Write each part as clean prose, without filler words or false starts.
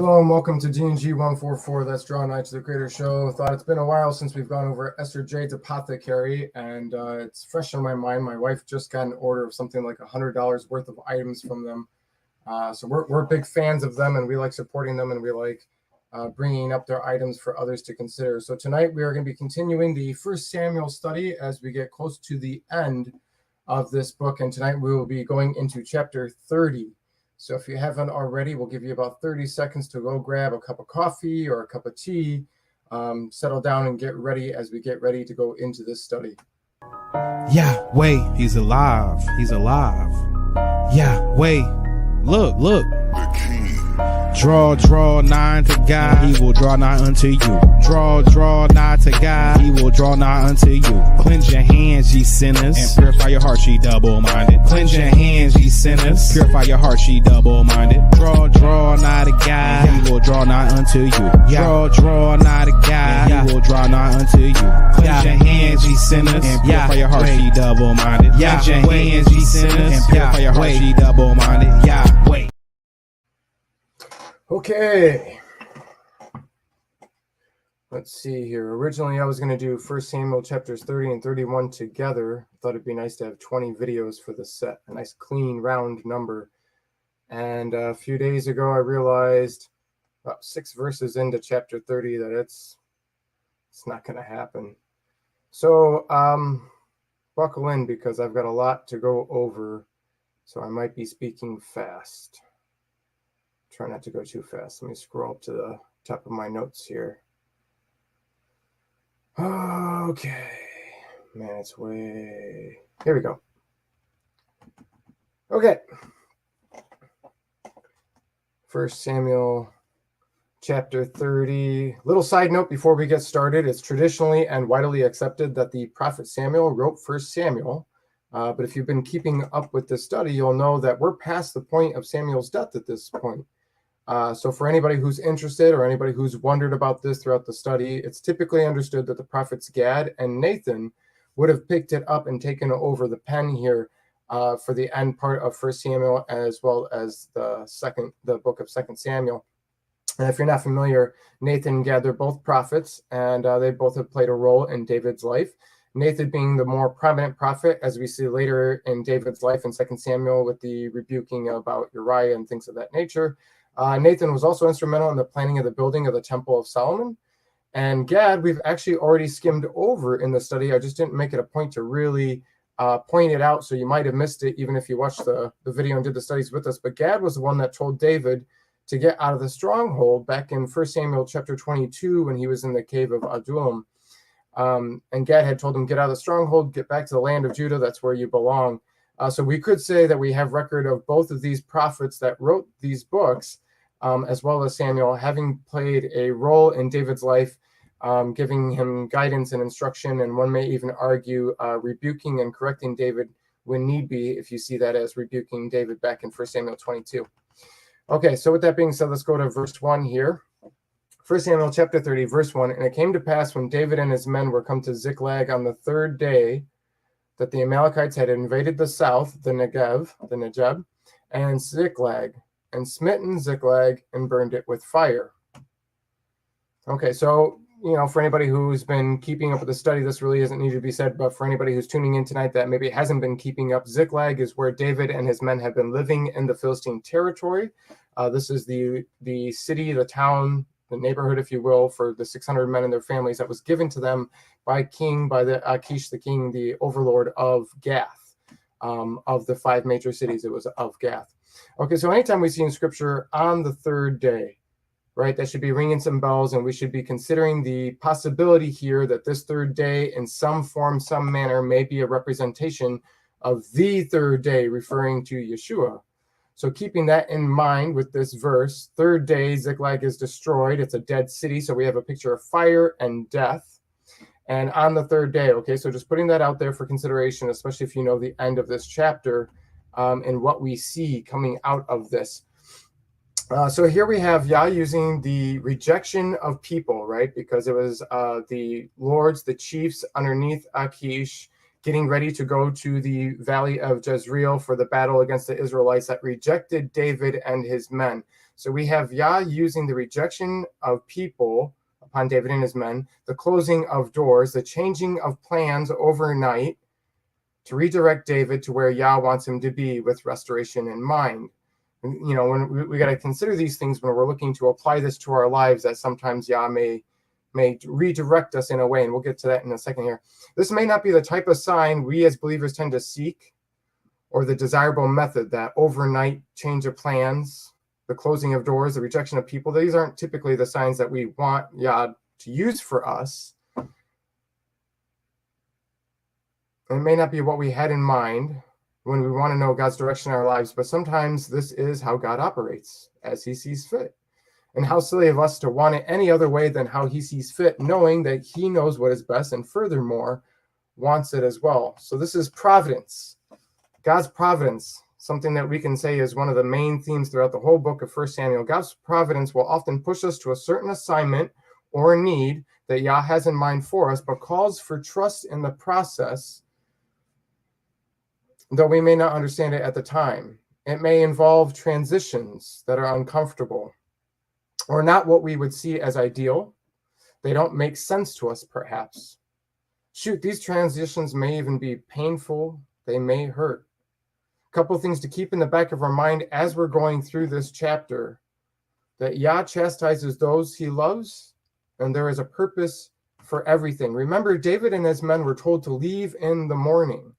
Hello and welcome to D&G 144. That's Draw Night to the Creator Show. Thought it's been a while since we've gone over Esther Jade's Apothecary, and it's fresh in my mind. My wife just got an order of something like $100 worth of items from them. So we're big fans of them, and we like supporting them, and we like bringing up their items for others to consider. So tonight we are going to be continuing the First Samuel study as we get close to the end of this book, and tonight we will be going into chapter 30. So if you haven't already, we'll give you about 30 seconds to go grab a cup of coffee or a cup of tea, settle down and get ready as we get ready to go into this study. Yahweh, he's alive. He's alive. Yahweh, look. The king. Draw nigh to God, he will draw nigh unto you. Draw nigh to God, he will draw nigh unto you. Cleanse your hands, ye sinners, and purify your hearts, ye double-minded. Cleanse your hands, ye sinners, purify your hearts, ye double-minded. Draw nigh to God, he will draw nigh unto you. Draw nigh to God, he will draw nigh unto you. Cleanse your hands, ye sinners, and purify your hearts, ye double-minded. Cleanse your hands, ye sinners, and purify your hearts, ye double-minded. Yahweh. Okay, let's see here. Originally, I was going to do 1 Samuel chapters 30 and 31 together. I thought it'd be nice to have 20 videos for the set, a nice clean round number. And a few days ago, I realized about 6 verses into chapter 30 that it's not going to happen. So buckle in because I've got a lot to go over, so I might be speaking fast. Try not to go too fast. Let me scroll up to the top of my notes here. Okay. Man, it's way... Here we go. Okay. 1 Samuel chapter 30. Little side note before we get started. It's traditionally and widely accepted that the prophet Samuel wrote 1 Samuel. But if you've been keeping up with this study, you'll know that we're past the point of Samuel's death at this point. So for anybody who's interested or anybody who's wondered about this throughout the study, it's typically understood that the prophets Gad and Nathan would have picked it up and taken over the pen here for the end part of 1 Samuel as well as the book of 2 Samuel. And if you're not familiar, Nathan and Gad, they're both prophets, and they both have played a role in David's life. Nathan being the more prominent prophet, as we see later in David's life in 2 Samuel with the rebuking about Uriah and things of that nature. Nathan was also instrumental in the planning of the building of the Temple of Solomon. And Gad, we've actually already skimmed over in the study. I just didn't make it a point to really point it out, so you might have missed it even if you watched the video and did the studies with us. But Gad was the one that told David to get out of the stronghold back in 1 Samuel chapter 22 when he was in the cave of Adullam. And Gad had told him, get out of the stronghold, get back to the land of Judah, that's where you belong. So we could say that we have record of both of these prophets that wrote these books, as well as Samuel, having played a role in David's life, giving him guidance and instruction, and one may even argue rebuking and correcting David when need be, if you see that as rebuking David back in 1 Samuel 22. Okay, so with that being said, let's go to verse 1 here. 1 Samuel chapter 30, verse 1, and it came to pass when David and his men were come to Ziklag on the 3rd day that the Amalekites had invaded the south, the Negeb, and Ziklag, and smitten Ziklag and burned it with fire. Okay, so, for anybody who's been keeping up with the study, this really isn't needed to be said, but for anybody who's tuning in tonight that maybe hasn't been keeping up, Ziklag is where David and his men have been living in the Philistine territory. This is the city, the town, the neighborhood, if you will, for the 600 men and their families that was given to them by the Achish the king, the overlord of Gath, of the 5 major cities. It was of Gath. Okay, so anytime we see in scripture on the 3rd day, right, that should be ringing some bells, and we should be considering the possibility here that this 3rd day in some form, some manner may be a representation of the 3rd day, referring to Yeshua. So keeping that in mind with this verse, 3rd day, Ziklag is destroyed. It's a dead city, so we have a picture of fire and death. And on the 3rd day, okay, so just putting that out there for consideration, especially if you know the end of this chapter and what we see coming out of this. So here we have Yah using the rejection of people, right? Because it was the lords, the chiefs underneath Achish, getting ready to go to the valley of Jezreel for the battle against the Israelites that rejected David and his men. So we have Yah using the rejection of people upon David and his men, the closing of doors, the changing of plans overnight to redirect David to where Yah wants him to be with restoration in mind. And, when we got to consider these things when we're looking to apply this to our lives, that sometimes Yah may redirect us in a way, and we'll get to that in a second here. This may not be the type of sign we as believers tend to seek, or the desirable method, that overnight change of plans, the closing of doors, the rejection of people. These aren't typically the signs that we want Yah to use for us. And it may not be what we had in mind when we want to know God's direction in our lives, but sometimes this is how God operates, as he sees fit. And how silly of us to want it any other way than how he sees fit, knowing that he knows what is best and furthermore wants it as well. So this is providence, God's providence, something that we can say is one of the main themes throughout the whole book of 1 Samuel. God's providence will often push us to a certain assignment or need that Yah has in mind for us, but calls for trust in the process, though we may not understand it at the time. It may involve transitions that are uncomfortable, or not what we would see as ideal. They don't make sense to us, perhaps. Shoot, these transitions may even be painful. They may hurt. A couple of things to keep in the back of our mind as we're going through this chapter: that Yah chastises those he loves, and there is a purpose for everything. Remember, David and his men were told to leave in the morning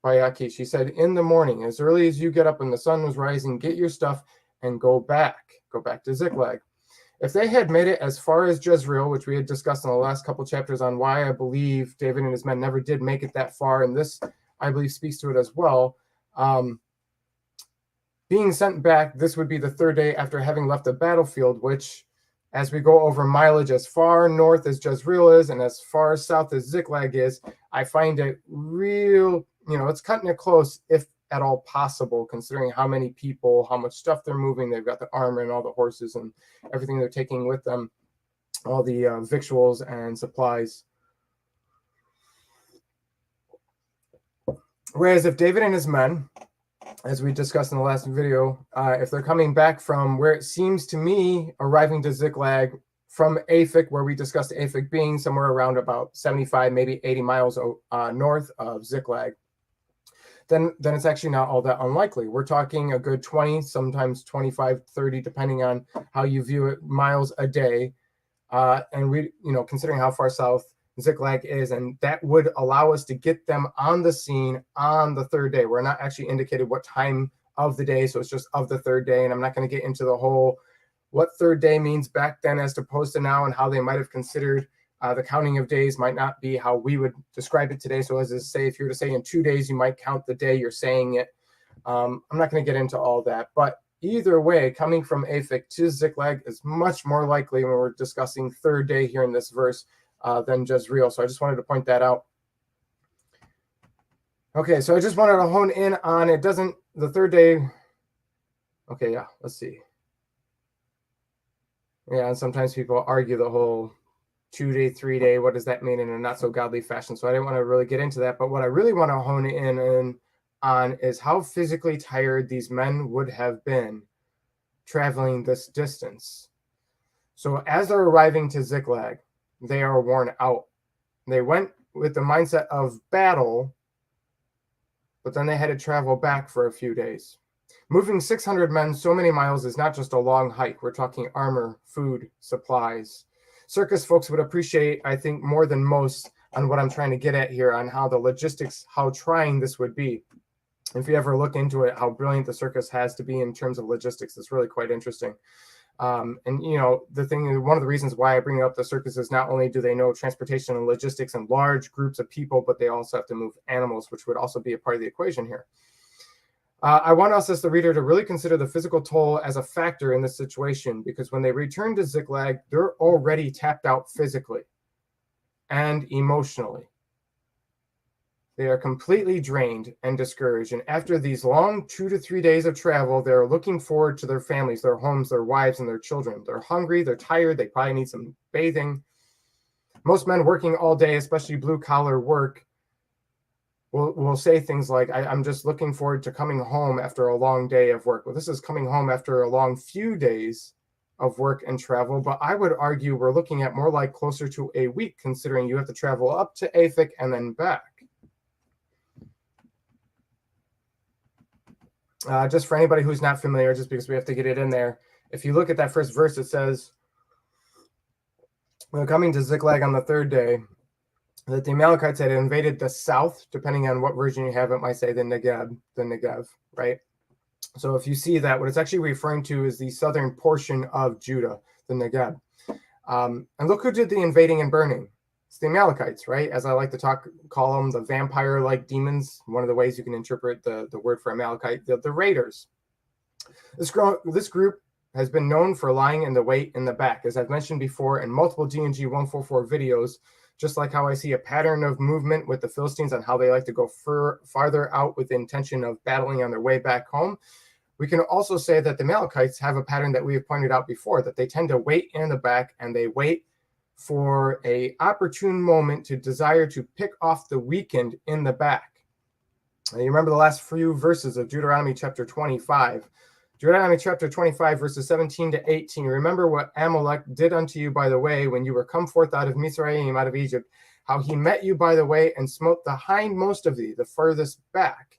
by Achish. He said, in the morning, as early as you get up when the sun was rising, get your stuff and go back to Ziklag. If they had made it as far as Jezreel, which we had discussed in the last couple chapters on why I believe David and his men never did make it that far, and this, I believe, speaks to it as well. Being sent back, this would be the third day after having left the battlefield, which, as we go over mileage as far north as Jezreel is and as far south as Ziklag is, I find it real, it's cutting it close, if at all possible, considering how many people, how much stuff they're moving. They've got the armor and all the horses and everything they're taking with them, all the victuals and supplies. Whereas if David and his men, as we discussed in the last video, if they're coming back from where it seems to me arriving to Ziklag from Aphek, where we discussed Aphek being somewhere around about 75, maybe 80 miles north of Ziklag, then it's actually not all that unlikely. We're talking a good 20, sometimes 25, 30, depending on how you view it, miles a day. And we, considering how far south Ziklag is, and that would allow us to get them on the scene on the third day. We're not actually indicated what time of the day, so it's just of the third day. And I'm not going to get into the whole what third day means back then as opposed to now, and how they might have considered the counting of days might not be how we would describe it today. So as I say, if you were to say in 2 days, you might count the day you're saying it. I'm not going to get into all that, but either way, coming from Aphek to Ziklag is much more likely when we're discussing third day here in this verse than Jezreel. So I just wanted to point that out. Okay, so I just wanted to hone in on it. The third day. Okay, yeah, let's see. Yeah, and sometimes people argue the whole 2 day, 3 day, what does that mean in a not so godly fashion? So I didn't want to really get into that. But what I really want to hone in on is how physically tired these men would have been traveling this distance. So as they're arriving to Ziklag, they are worn out. They went with the mindset of battle, but then they had to travel back for a few days. Moving 600 men so many miles is not just a long hike. We're talking armor, food, supplies. Circus folks would appreciate, I think, more than most on what I'm trying to get at here on how the logistics, how trying this would be. If you ever look into it, how brilliant the circus has to be in terms of logistics, it's really quite interesting. And the thing is, one of the reasons why I bring up the circus is not only do they know transportation and logistics and large groups of people, but they also have to move animals, which would also be a part of the equation here. I want us as the reader to really consider the physical toll as a factor in this situation, because when they return to Ziklag, they're already tapped out physically and emotionally. They are completely drained and discouraged. And after these long 2 to 3 days of travel, they're looking forward to their families, their homes, their wives, and their children. They're hungry, they're tired, they probably need some bathing. Most men working all day, especially blue-collar work, will say things like, I'm just looking forward to coming home after a long day of work. Well, this is coming home after a long few days of work and travel, but I would argue we're looking at more like closer to a week, considering you have to travel up to Aphek and then back. Just for anybody who's not familiar, just because we have to get it in there, if you look at that first verse, it says, "We're coming to Ziklag on the third day, that the Amalekites had invaded the south." Depending on what version you have, it might say the Negev, right? So if you see that, what it's actually referring to is the southern portion of Judah, the Negev. And look who did the invading and burning. It's the Amalekites, right? As I like to call them, the vampire-like demons. One of the ways you can interpret the word for Amalekite, the raiders. This group has been known for lying in the wait in the back, as I've mentioned before in multiple G&G 144 videos. Just like how I see a pattern of movement with the Philistines on how they like to go farther out with the intention of battling on their way back home, we can also say that the Amalekites have a pattern that we have pointed out before, that they tend to wait in the back, and they wait for an opportune moment to desire to pick off the weakened in the back. Now, you remember the last few verses of Deuteronomy chapter 25. Deuteronomy chapter 25, verses 17 to 18. Remember what Amalek did unto you by the way when you were come forth out of Mizraim, out of Egypt, how he met you by the way and smote the hindmost of thee, the furthest back,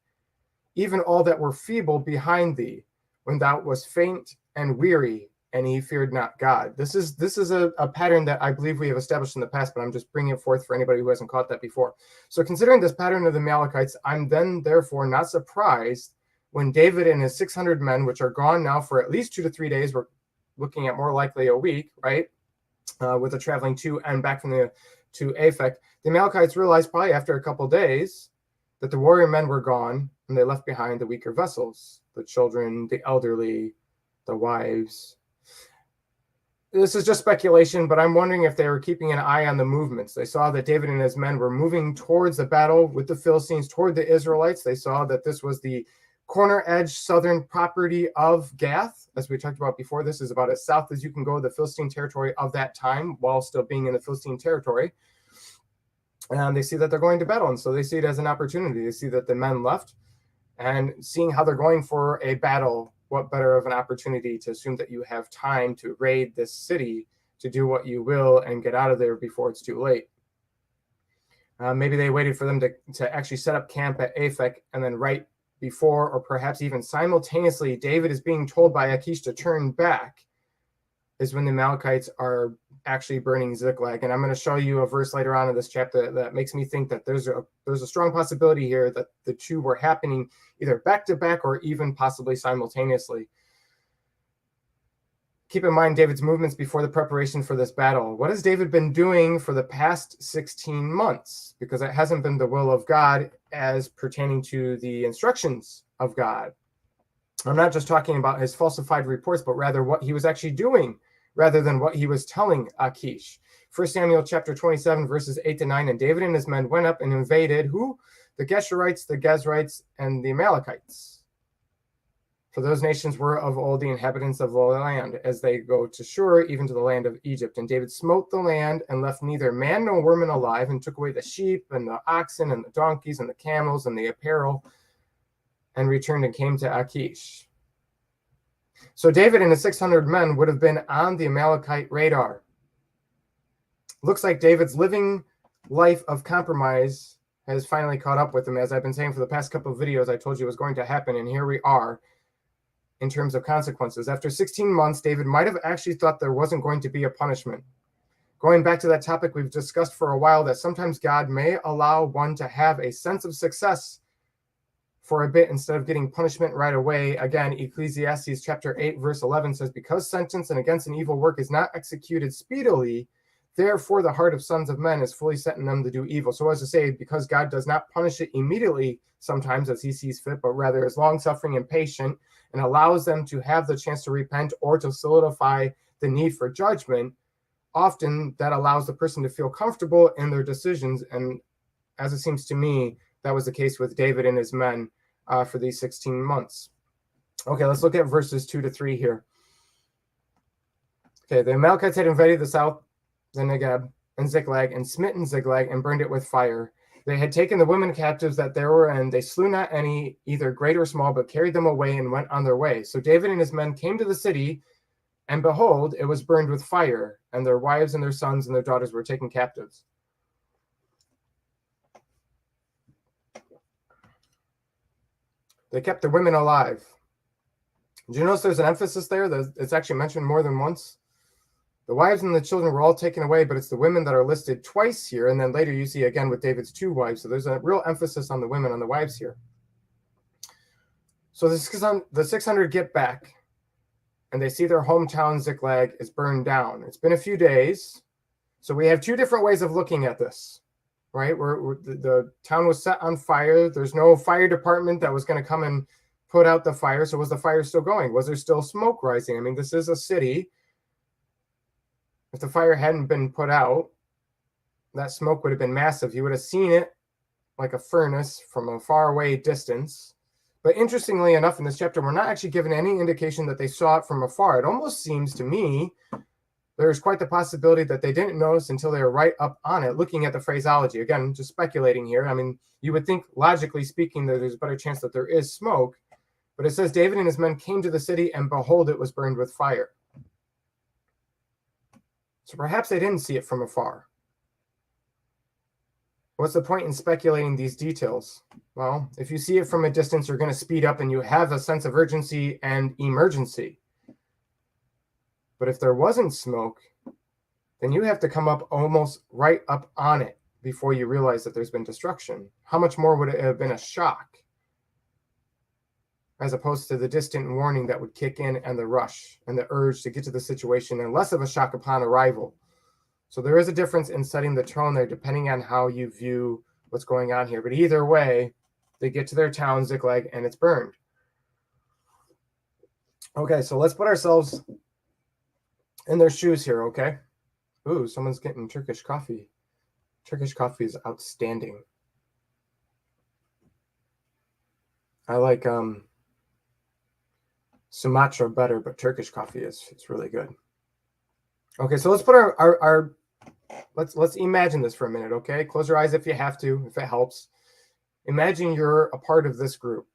even all that were feeble behind thee, when thou wast faint and weary, and he feared not God. This is a pattern that I believe we have established in the past, but I'm just bringing it forth for anybody who hasn't caught that before. So considering this pattern of the Amalekites, I'm then therefore not surprised when David and his 600 men, which are gone now for at least 2 to 3 days, we're looking at more likely a week, right? With the traveling to and back from to Aphek, the Amalekites realized probably after a couple days that the warrior men were gone, and they left behind the weaker vessels, the children, the elderly, the wives. This is just speculation, but I'm wondering if they were keeping an eye on the movements. They saw that David and his men were moving towards the battle with the Philistines, toward the Israelites. They saw that this was the corner edge southern property of Gath. As we talked about before, this is about as south as you can go, the Philistine territory of that time, while still being in the Philistine territory. And they see that they're going to battle, and so they see it as an opportunity. They see that the men left, and seeing how they're going for a battle, what better of an opportunity to assume that you have time to raid this city, to do what you will and get out of there before it's too late. Maybe they waited for them to actually set up camp at Aphek, and then right before, or perhaps even simultaneously, David is being told by Achish to turn back, is when the Amalekites are actually burning Ziklag. And I'm going to show you a verse later on in this chapter that makes me think that there's a strong possibility here that the two were happening either back to back or even possibly simultaneously. Keep in mind David's movements before the preparation for this battle. What has David been doing for the past 16 months? Because it hasn't been the will of God as pertaining to the instructions of God. I'm not just talking about his falsified reports, but rather what he was actually doing, rather than what he was telling Achish. 1 Samuel chapter 27, verses 8 to 9, and David and his men went up and invaded who? The Geshurites, the Gezrites, and the Amalekites. For those nations were of old the inhabitants of the land, as they go to Shur, even to the land of Egypt. And David smote the land, and left neither man nor woman alive, and took away the sheep, and the oxen, and the donkeys, and the camels, and the apparel, and returned and came to Achish. So David and his 600 men would have been on the Amalekite radar. Looks like David's living life of compromise has finally caught up with him. As I've been saying for the past couple of videos, I told you it was going to happen, and here we are in terms of consequences. After 16 months, David might have actually thought there wasn't going to be a punishment. Going back to that topic we've discussed for a while, that sometimes God may allow one to have a sense of success for a bit instead of getting punishment right away. Again, Ecclesiastes chapter 8, verse 11 says, because sentence and against an evil work is not executed speedily, therefore the heart of sons of men is fully set in them to do evil. So as to say, because God does not punish it immediately sometimes as he sees fit, but rather is long-suffering and patient and allows them to have the chance to repent or to solidify the need for judgment, often that allows the person to feel comfortable in their decisions. And as it seems to me, that was the case with David and his men for these 16 months. Okay, let's look at verses 2 to 3 here. Okay, the Amalekites had invaded the south, the Negeb, and Ziklag, and smitten Ziklag, and burned it with fire. They had taken the women captives that there were, and they slew not any, either great or small, but carried them away and went on their way. So David and his men came to the city, and behold, it was burned with fire, and their wives and their sons and their daughters were taken captives. They kept the women alive. Did you notice there's an emphasis there? It's actually mentioned more than once. The wives and the children were all taken away, but it's the women that are listed twice here. And then later you see again with David's 2 wives. So there's a real emphasis on the women, on the wives here. So the 600 get back, and they see their hometown Ziklag is burned down. It's been a few days. So we have 2 different ways of looking at this, right? The town was set on fire. There's no fire department that was going to come and put out the fire. So was the fire still going? Was there still smoke rising? I mean, this is a city. If the fire hadn't been put out, that smoke would have been massive. You would have seen it like a furnace from a faraway distance. But interestingly enough, in this chapter, we're not actually given any indication that they saw it from afar. It almost seems to me there's quite the possibility that they didn't notice until they were right up on it, looking at the phraseology. Again, just speculating here. I mean, you would think, logically speaking, that there's a better chance that there is smoke. But it says David and his men came to the city, and behold, it was burned with fire. So perhaps they didn't see it from afar. What's the point in speculating these details? Well, if you see it from a distance, you're going to speed up and you have a sense of urgency and emergency. But if there wasn't smoke, then you have to come up almost right up on it before you realize that there's been destruction. How much more would it have been a shock as opposed to the distant warning that would kick in and the rush and the urge to get to the situation, and less of a shock upon arrival. So there is a difference in setting the tone there depending on how you view what's going on here. But either way, they get to their town, Ziklag, and it's burned. Okay, so let's put ourselves in their shoes here, okay? Ooh, someone's getting Turkish coffee. Turkish coffee is outstanding. I like Sumatra better, but Turkish coffee it's really good. Okay, so let's put our let's imagine this for a minute, okay? Close your eyes if you have to, if it helps. Imagine you're a part of this group.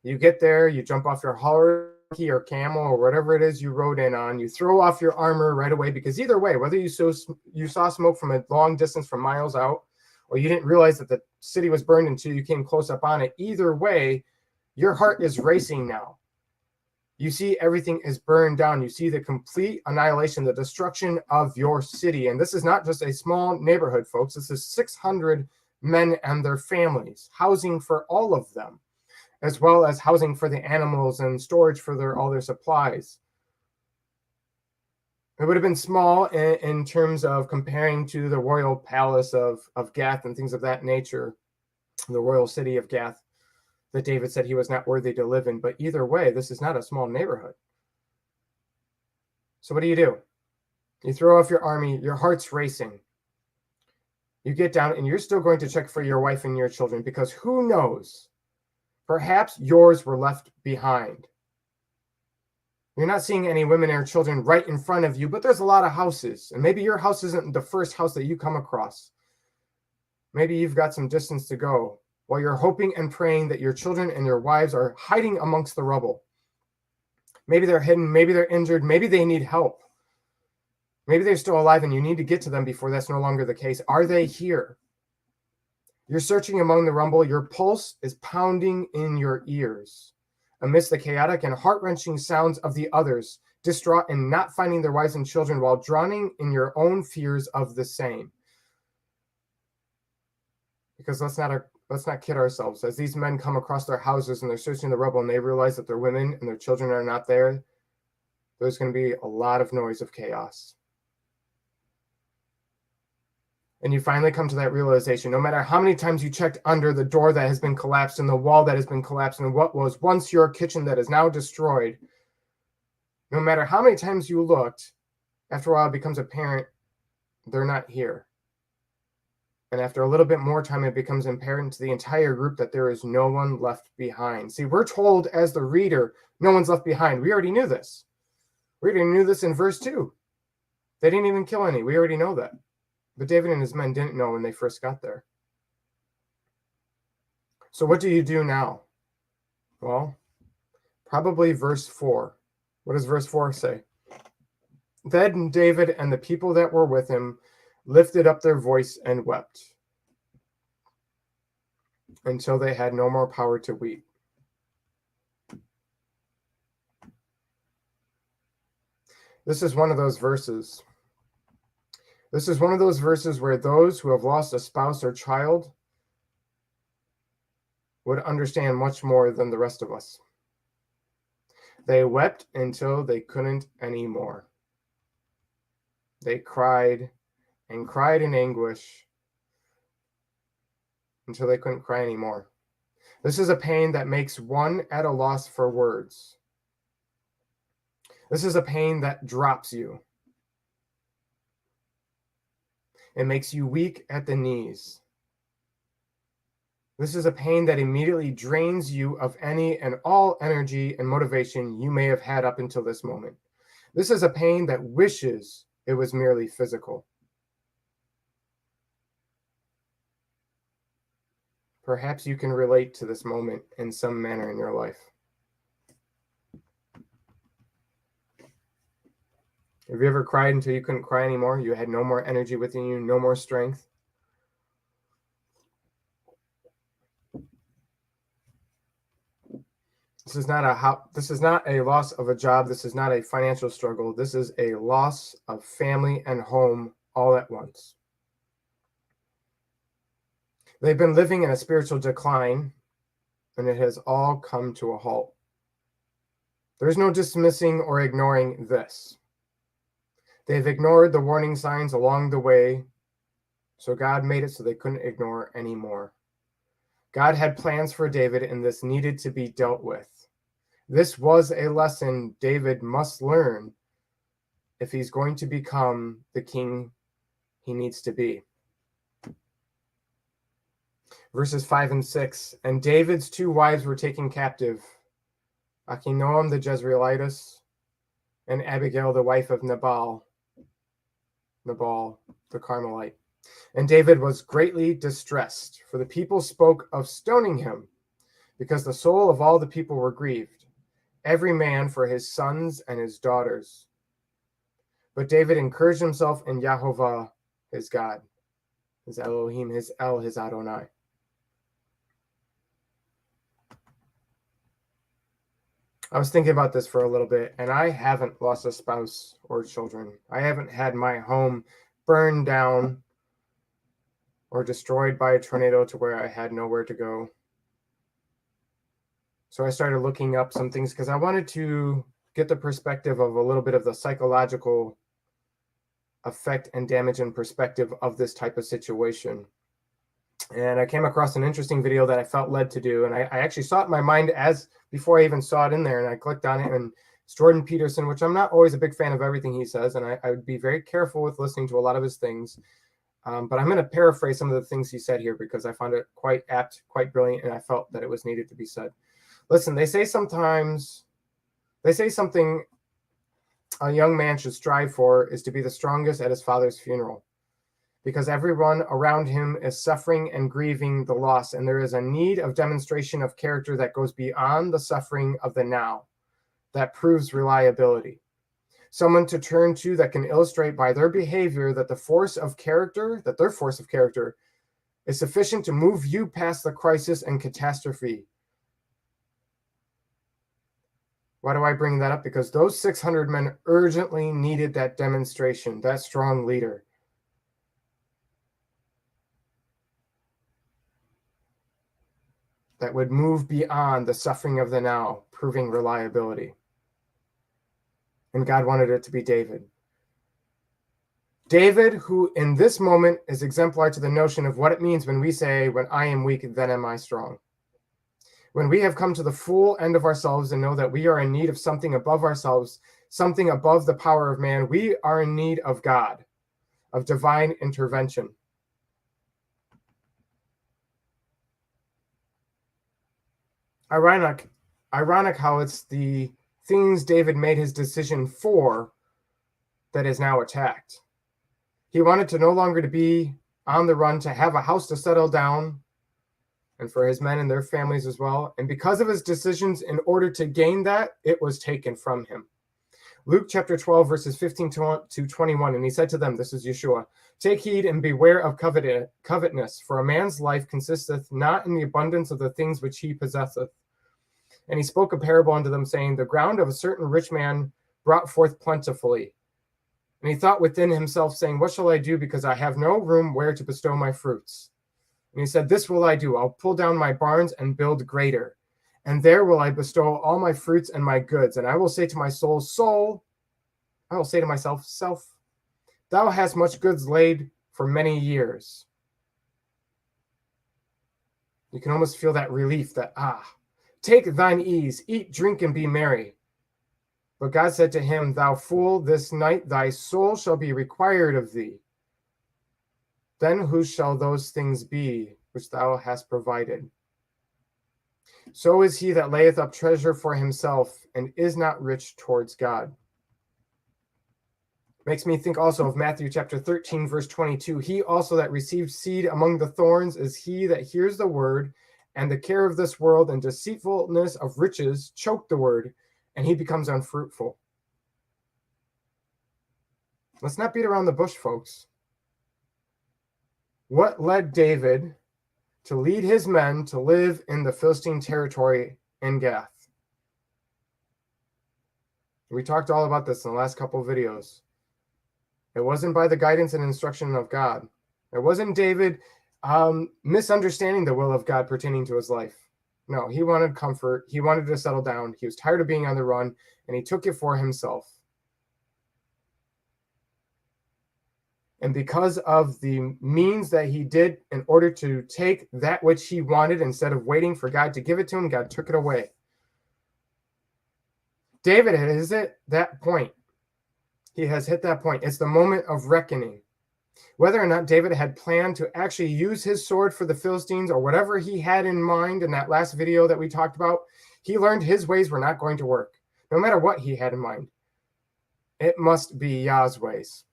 You get there, you jump off your horse or camel or whatever it is you rode in on. You throw off your armor right away, because either way, whether you saw smoke from a long distance from miles out, or you didn't realize that the city was burned until you came close up on it, either way, your heart is racing now. You see everything is burned down. You see the complete annihilation, the destruction of your city. And this is not just a small neighborhood, folks. This is 600 men and their families, housing for all of them, as well as housing for the animals and storage for all their supplies. It would have been small in terms of comparing to the royal palace of Gath and things of that nature, the royal city of Gath, that David said he was not worthy to live in. But either way, this is not a small neighborhood. So what do? You throw off your army, your heart's racing. You get down and you're still going to check for your wife and your children, because who knows? Perhaps yours were left behind. You're not seeing any women or children right in front of you, but there's a lot of houses. And maybe your house isn't the first house that you come across. Maybe you've got some distance to go, while you're hoping and praying that your children and your wives are hiding amongst the rubble. Maybe they're hidden, maybe they're injured, maybe they need help. Maybe they're still alive and you need to get to them before that's no longer the case. Are they here? You're searching among the rumble. Your pulse is pounding in your ears amidst the chaotic and heart-wrenching sounds of the others, distraught and not finding their wives and children, while drowning in your own fears of the same. Because let's not kid ourselves. As these men come across their houses and they're searching the rubble and they realize that their women and their children are not there, there's going to be a lot of noise of chaos. And you finally come to that realization, no matter how many times you checked under the door that has been collapsed and the wall that has been collapsed and what was once your kitchen that is now destroyed, no matter how many times you looked, after a while it becomes apparent they're not here. And after a little bit more time, it becomes apparent to the entire group that there is no one left behind. See, we're told as the reader, no one's left behind. We already knew this. We already knew this in verse 2. They didn't even kill any. We already know that. But David and his men didn't know when they first got there. So what do you do now? Well, probably verse 4. What does verse 4 say? Then David and the people that were with him lifted up their voice and wept until they had no more power to weep. This is one of those verses. This is one of those verses where those who have lost a spouse or child would understand much more than the rest of us. They wept until they couldn't anymore. They cried and cried in anguish until they couldn't cry anymore. This is a pain that makes one at a loss for words. This is a pain that drops you. It makes you weak at the knees. This is a pain that immediately drains you of any and all energy and motivation you may have had up until this moment. This is a pain that wishes it was merely physical. Perhaps you can relate to this moment in some manner in your life. Have you ever cried until you couldn't cry anymore? You had no more energy within you, no more strength. This is not a loss of a job. This is not a financial struggle. This is a loss of family and home all at once. They've been living in a spiritual decline, and it has all come to a halt. There's no dismissing or ignoring this. They've ignored the warning signs along the way, so God made it so they couldn't ignore anymore. God had plans for David, and this needed to be dealt with. This was a lesson David must learn if he's going to become the king he needs to be. Verses 5 and 6, and David's 2 wives were taken captive, Achinoam the Jezreelitess, and Abigail the wife of Nabal the Carmelite. And David was greatly distressed, for the people spoke of stoning him, because the soul of all the people were grieved, every man for his sons and his daughters. But David encouraged himself in Yahovah, his God, his Elohim, his El, his Adonai. I was thinking about this for a little bit, and I haven't lost a spouse or children. I haven't had my home burned down or destroyed by a tornado to where I had nowhere to go. So I started looking up some things because I wanted to get the perspective of a little bit of the psychological effect and damage and perspective of this type of situation. And I came across an interesting video that I felt led to do. And I actually saw it in my mind as before I even saw it in there. And I clicked on it, and it's Jordan Peterson, which I'm not always a big fan of everything he says. And I would be very careful with listening to a lot of his things. But I'm going to paraphrase some of the things he said here because I found it quite apt, quite brilliant. And I felt that it was needed to be said. Listen, they say something a young man should strive for is to be the strongest at his father's funeral, because everyone around him is suffering and grieving the loss, and there is a need of demonstration of character that goes beyond the suffering of the now, that proves reliability. Someone to turn to that can illustrate by their behavior that their force of character is sufficient to move you past the crisis and catastrophe. Why do I bring that up? Because those 600 men urgently needed that demonstration, that strong leader. That would move beyond the suffering of the now, proving reliability. And God wanted it to be David. David, who in this moment is exemplar to the notion of what it means when we say, when I am weak, then am I strong. When we have come to the full end of ourselves and know that we are in need of something above ourselves, something above the power of man, we are in need of God, of divine intervention. Ironic how it's the things David made his decision for that is now attacked. He wanted to no longer to be on the run, to have a house to settle down, and for his men and their families as well. And because of his decisions in order to gain that, it was taken from him. Luke chapter 12, verses 15 to 21. And he said to them, this is Yeshua, take heed and beware of covetousness, for a man's life consisteth not in the abundance of the things which he possesseth. And he spoke a parable unto them, saying, the ground of a certain rich man brought forth plentifully. And he thought within himself, saying, what shall I do, because I have no room where to bestow my fruits? And he said, this will I do. I'll pull down my barns and build greater. And there will I bestow all my fruits and my goods. And I will say to my soul, soul, I will say to myself, self, thou hast much goods laid for many years. You can almost feel that relief that, take thine ease, eat, drink, and be merry. But God said to him, thou fool, this night thy soul shall be required of thee. Then whose shall those things be which thou hast provided? So is he that layeth up treasure for himself and is not rich towards God. Makes me think also of Matthew chapter 13, verse 22. He also that received seed among the thorns is he that hears the word, and the care of this world and deceitfulness of riches choke the word, and he becomes unfruitful. Let's not beat around the bush, folks. What led David to lead his men to live in the Philistine territory in Gath? We talked all about this in the last couple of videos. It wasn't by the guidance and instruction of God. It wasn't David misunderstanding the will of God pertaining to his life. No, he wanted comfort. He wanted to settle down. He was tired of being on the run, and he took it for himself. And because of the means that he did in order to take that which he wanted, instead of waiting for God to give it to him, God took it away. David is at that point. He has hit that point. It's the moment of reckoning. Whether or not David had planned to actually use his sword for the Philistines or whatever he had in mind in that last video that we talked about, he learned his ways were not going to work. No matter what he had in mind, it must be Yah's ways.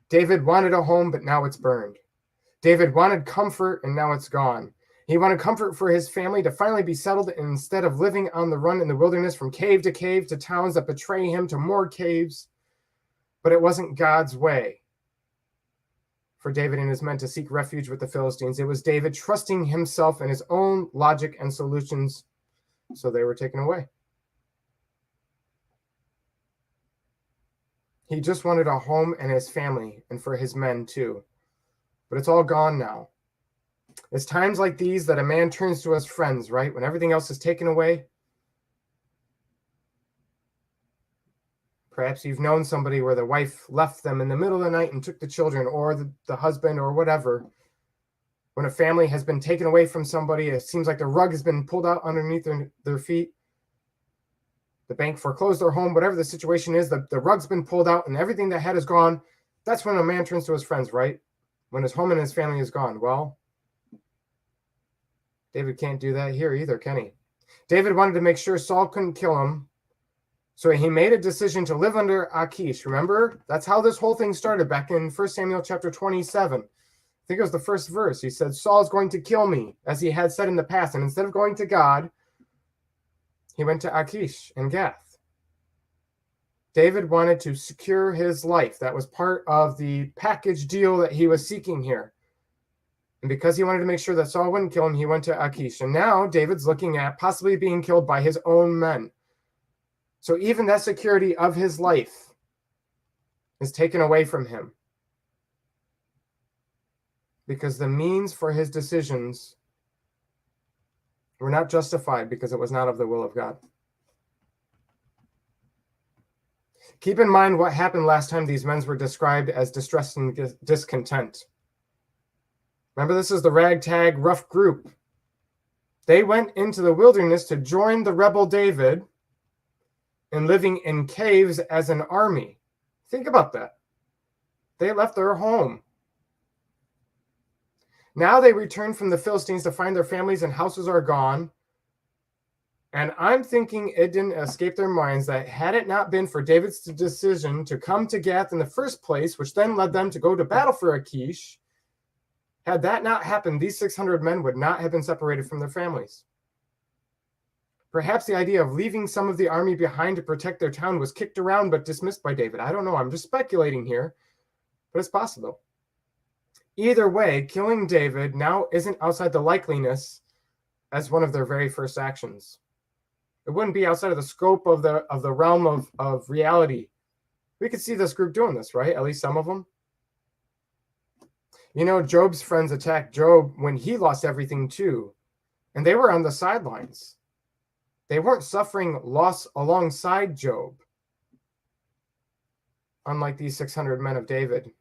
David wanted a home, but now it's burned. David wanted comfort, and now it's gone. He wanted comfort for his family to finally be settled instead of living on the run in the wilderness from cave to towns that betray him to more caves. But it wasn't God's way for David and his men to seek refuge with the Philistines. It was David trusting himself in his own logic and solutions, so they were taken away. He just wanted a home and his family, and for his men too. But it's all gone now. It's times like these that a man turns to his friends, right? When everything else is taken away. Perhaps you've known somebody where the wife left them in the middle of the night and took the children, or the husband, or whatever. When a family has been taken away from somebody, it seems like the rug has been pulled out underneath their feet. The bank foreclosed their home, whatever the situation is, the rug's been pulled out and everything that had is gone. That's when a man turns to his friends, right? When his home and his family is gone. Well, David can't do that here either, can he? David wanted to make sure Saul couldn't kill him, so he made a decision to live under Achish. Remember? That's how this whole thing started back in 1 Samuel chapter 27. I think it was the first verse. He said, Saul's going to kill me, as he had said in the past. And instead of going to God, he went to Achish in Gath. David wanted to secure his life. That was part of the package deal that he was seeking here. And because he wanted to make sure that Saul wouldn't kill him, he went to Achish. And now David's looking at possibly being killed by his own men. So even that security of his life is taken away from him, because the means for his decisions were not justified, because it was not of the will of God. Keep in mind what happened last time these men were described as distressed and discontent. Remember, this is the ragtag rough group. They went into the wilderness to join the rebel David and living in caves as an army. Think about that. They left their home. Now they return from the Philistines to find their families and houses are gone. And I'm thinking it didn't escape their minds that had it not been for David's decision to come to Gath in the first place, which then led them to go to battle for Achish, Had that not happened, these 600 men would not have been separated from their families. Perhaps the idea of leaving some of the army behind to protect their town was kicked around but dismissed by David. I don't know. I'm just speculating here, but it's possible. Either way, killing David now isn't outside the likeliness as one of their very first actions. It wouldn't be outside of the scope of the realm of reality. We could see this group doing this, right? At least some of them. You know, Job's friends attacked Job when he lost everything too, and they were on the sidelines. They weren't suffering loss alongside Job, unlike these 600 men of David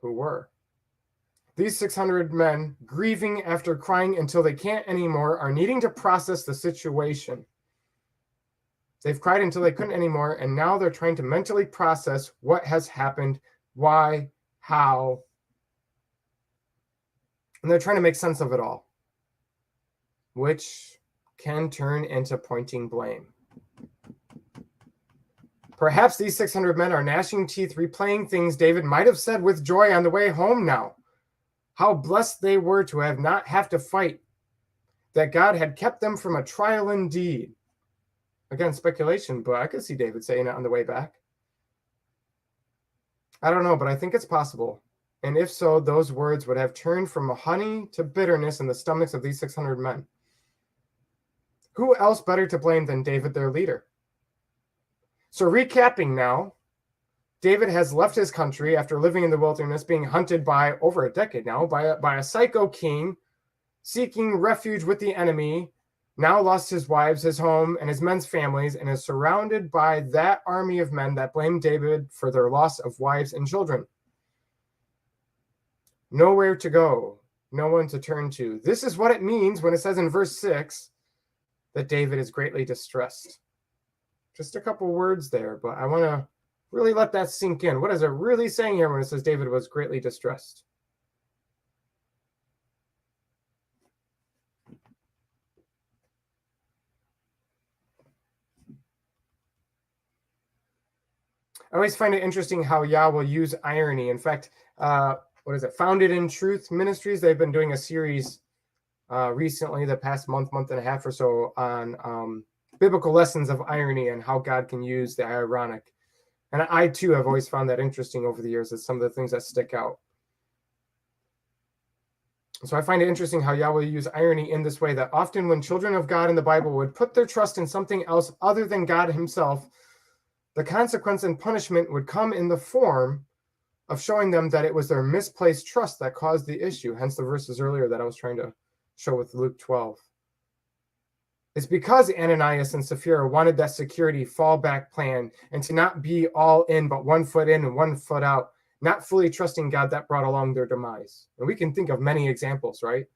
who were. These 600 men, grieving after crying until they can't anymore, are needing to process the situation. They've cried until they couldn't anymore, and now they're trying to mentally process what has happened, why, how, and they're trying to make sense of it all, which can turn into pointing blame. Perhaps these 600 men are gnashing teeth, replaying things David might have said with joy on the way home now. How blessed they were to not have to fight, that God had kept them from a trial indeed. Again, speculation, but I could see David saying it on the way back. I don't know, but I think it's possible. And if so, those words would have turned from honey to bitterness in the stomachs of these 600 men. Who else better to blame than David, their leader? So recapping now, David has left his country after living in the wilderness, being hunted by over a decade now by a psycho king, seeking refuge with the enemy, now lost his wives, his home, and his men's families, and is surrounded by that army of men that blame David for their loss of wives and children. Nowhere to go, no one to turn to. This is what it means when it says in verse 6 that David is greatly distressed. Just a couple words there, but I want to really let that sink in. What is it really saying here when it says David was greatly distressed? I always find it interesting how Yah will use irony. In fact, Founded in Truth Ministries, they've been doing a series recently, the past month and a half or so, on biblical lessons of irony and how God can use the ironic. And I, too, have always found that interesting over the years. It's some of the things that stick out. So I find it interesting how Yah will use irony in this way, that often when children of God in the Bible would put their trust in something else other than God himself, the consequence and punishment would come in the form of showing them that it was their misplaced trust that caused the issue. Hence the verses earlier that I was trying to show with Luke 12. It's because Ananias and Sapphira wanted that security fallback plan and to not be all in, but 1 foot in and 1 foot out, not fully trusting God, that brought along their demise. And we can think of many examples, right?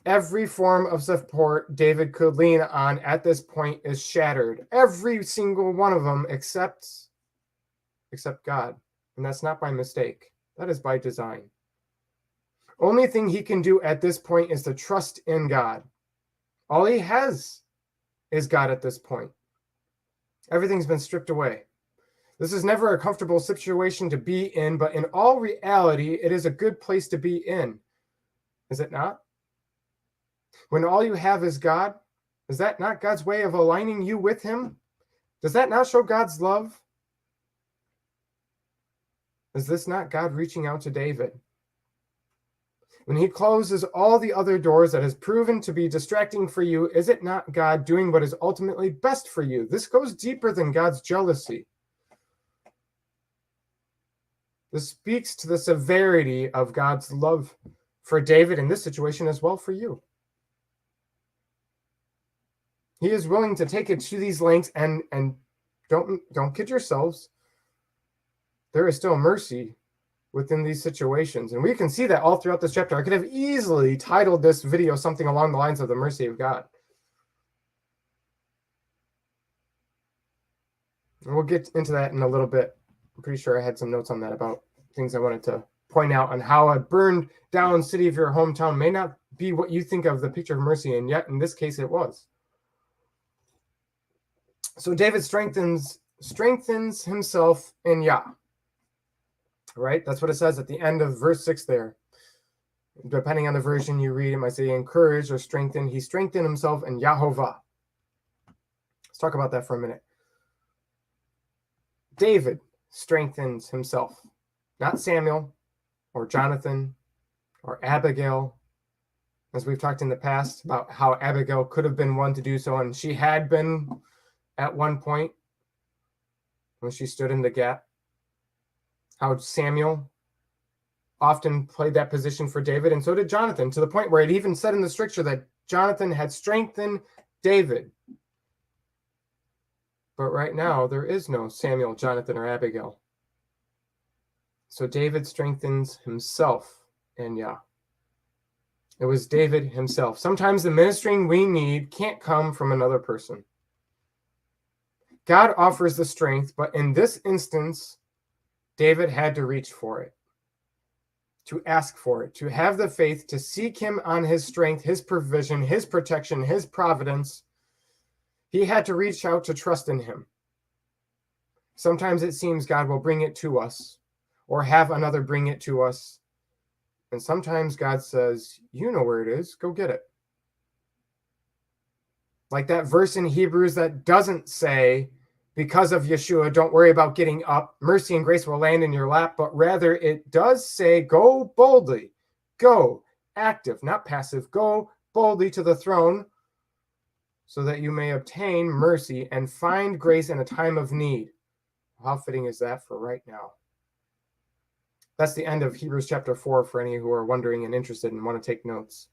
Every form of support David could lean on at this point is shattered. Every single one of them except God. And that's not by mistake. That is by design. Only thing he can do at this point is to trust in God. All he has is God at this point. Everything's been stripped away. This is never a comfortable situation to be in, but in all reality, it is a good place to be in. Is it not? When all you have is God, is that not God's way of aligning you with him? Does that not show God's love? Is this not God reaching out to David? When he closes all the other doors that has proven to be distracting for you, is it not God doing what is ultimately best for you? This goes deeper than God's jealousy. This speaks to the severity of God's love for David in this situation as well for you. He is willing to take it to these lengths, and don't kid yourselves. There is still mercy within these situations. And we can see that all throughout this chapter. I could have easily titled this video something along the lines of the mercy of God. And we'll get into that in a little bit. I'm pretty sure I had some notes on that about things I wanted to point out on how a burned down city of your hometown may not be what you think of the picture of mercy, and yet in this case it was. So David strengthens himself in Yah. right? That's what it says at the end of verse 6 there. Depending on the version you read, it might say encouraged or strengthened. He strengthened himself in Yahovah. Let's talk about that for a minute. David strengthens himself, not Samuel or Jonathan or Abigail, as we've talked in the past about how Abigail could have been one to do so, and she had been at one point when she stood in the gap. How Samuel often played that position for David, and so did Jonathan, to the point where it even said in the scripture that Jonathan had strengthened David. But right now, there is no Samuel, Jonathan, or Abigail. So David strengthens himself in Yah. It was David himself. Sometimes the ministering we need can't come from another person. God offers the strength, but in this instance, David had to reach for it, to ask for it, to have the faith to seek him on his strength, his provision, his protection, his providence. He had to reach out to trust in him. Sometimes it seems God will bring it to us or have another bring it to us. And sometimes God says, you know where it is, go get it. Like that verse in Hebrews that doesn't say, because of Yeshua, don't worry about getting up. Mercy and grace will land in your lap. But rather it does say, go boldly, go active, not passive, go boldly to the throne so that you may obtain mercy and find grace in a time of need. How fitting is that for right now? That's the end of Hebrews chapter 4 for any who are wondering and interested and want to take notes.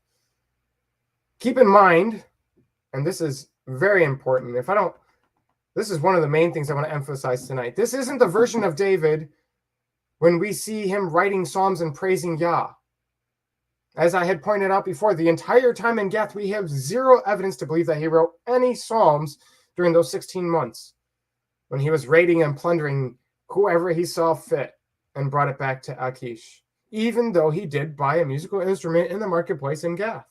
Keep in mind, and this is very important, this is one of the main things I want to emphasize tonight. This isn't the version of David when we see him writing psalms and praising Yah. As I had pointed out before, the entire time in Gath, we have zero evidence to believe that he wrote any psalms during those 16 months when he was raiding and plundering whoever he saw fit and brought it back to Achish, even though he did buy a musical instrument in the marketplace in Gath.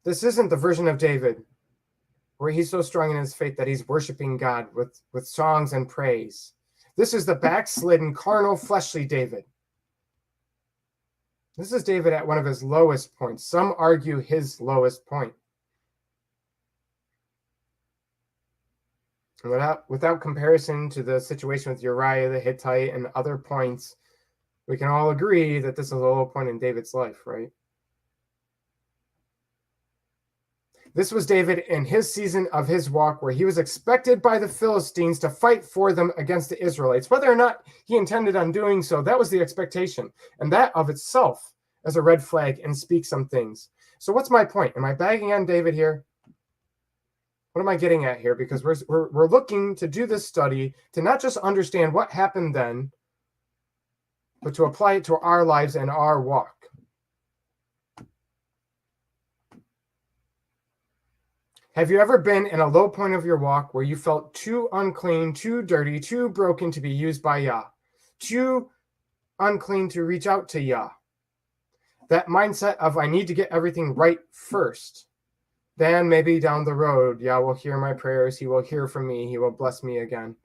This isn't the version of David where he's so strong in his faith that he's worshiping God with songs and praise. This is the backslidden, carnal, fleshly David. This is David at one of his lowest points. Some argue his lowest point. And without comparison to the situation with Uriah the Hittite and other points, we can all agree that this is a low point in David's life, right? This was David in his season of his walk where he was expected by the Philistines to fight for them against the Israelites. Whether or not he intended on doing so, that was the expectation. And that of itself is a red flag and speaks some things. So what's my point? Am I bagging on David here? What am I getting at here? Because we're looking to do this study to not just understand what happened then, but to apply it to our lives and our walk. Have you ever been in a low point of your walk where you felt too unclean, too dirty, too broken to be used by Yah, too unclean to reach out to Yah? That mindset of I need to get everything right first. Then maybe down the road, Yah will hear my prayers. He will hear from me. He will bless me again.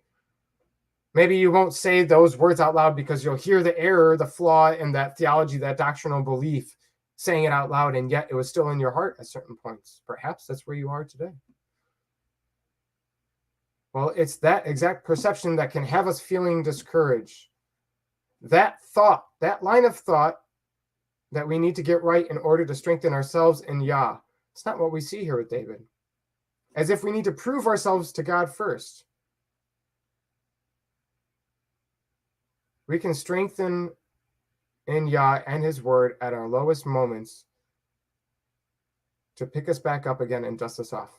Maybe you won't say those words out loud because you'll hear the error, the flaw in that theology, that doctrinal belief, saying it out loud, and yet it was still in your heart at certain points. Perhaps that's where you are today. Well, it's that exact perception that can have us feeling discouraged. That thought, that line of thought that we need to get right in order to strengthen ourselves in Yah. It's not what we see here with David. As if we need to prove ourselves to God first. We can strengthen in Yah and his word at our lowest moments to pick us back up again and dust us off.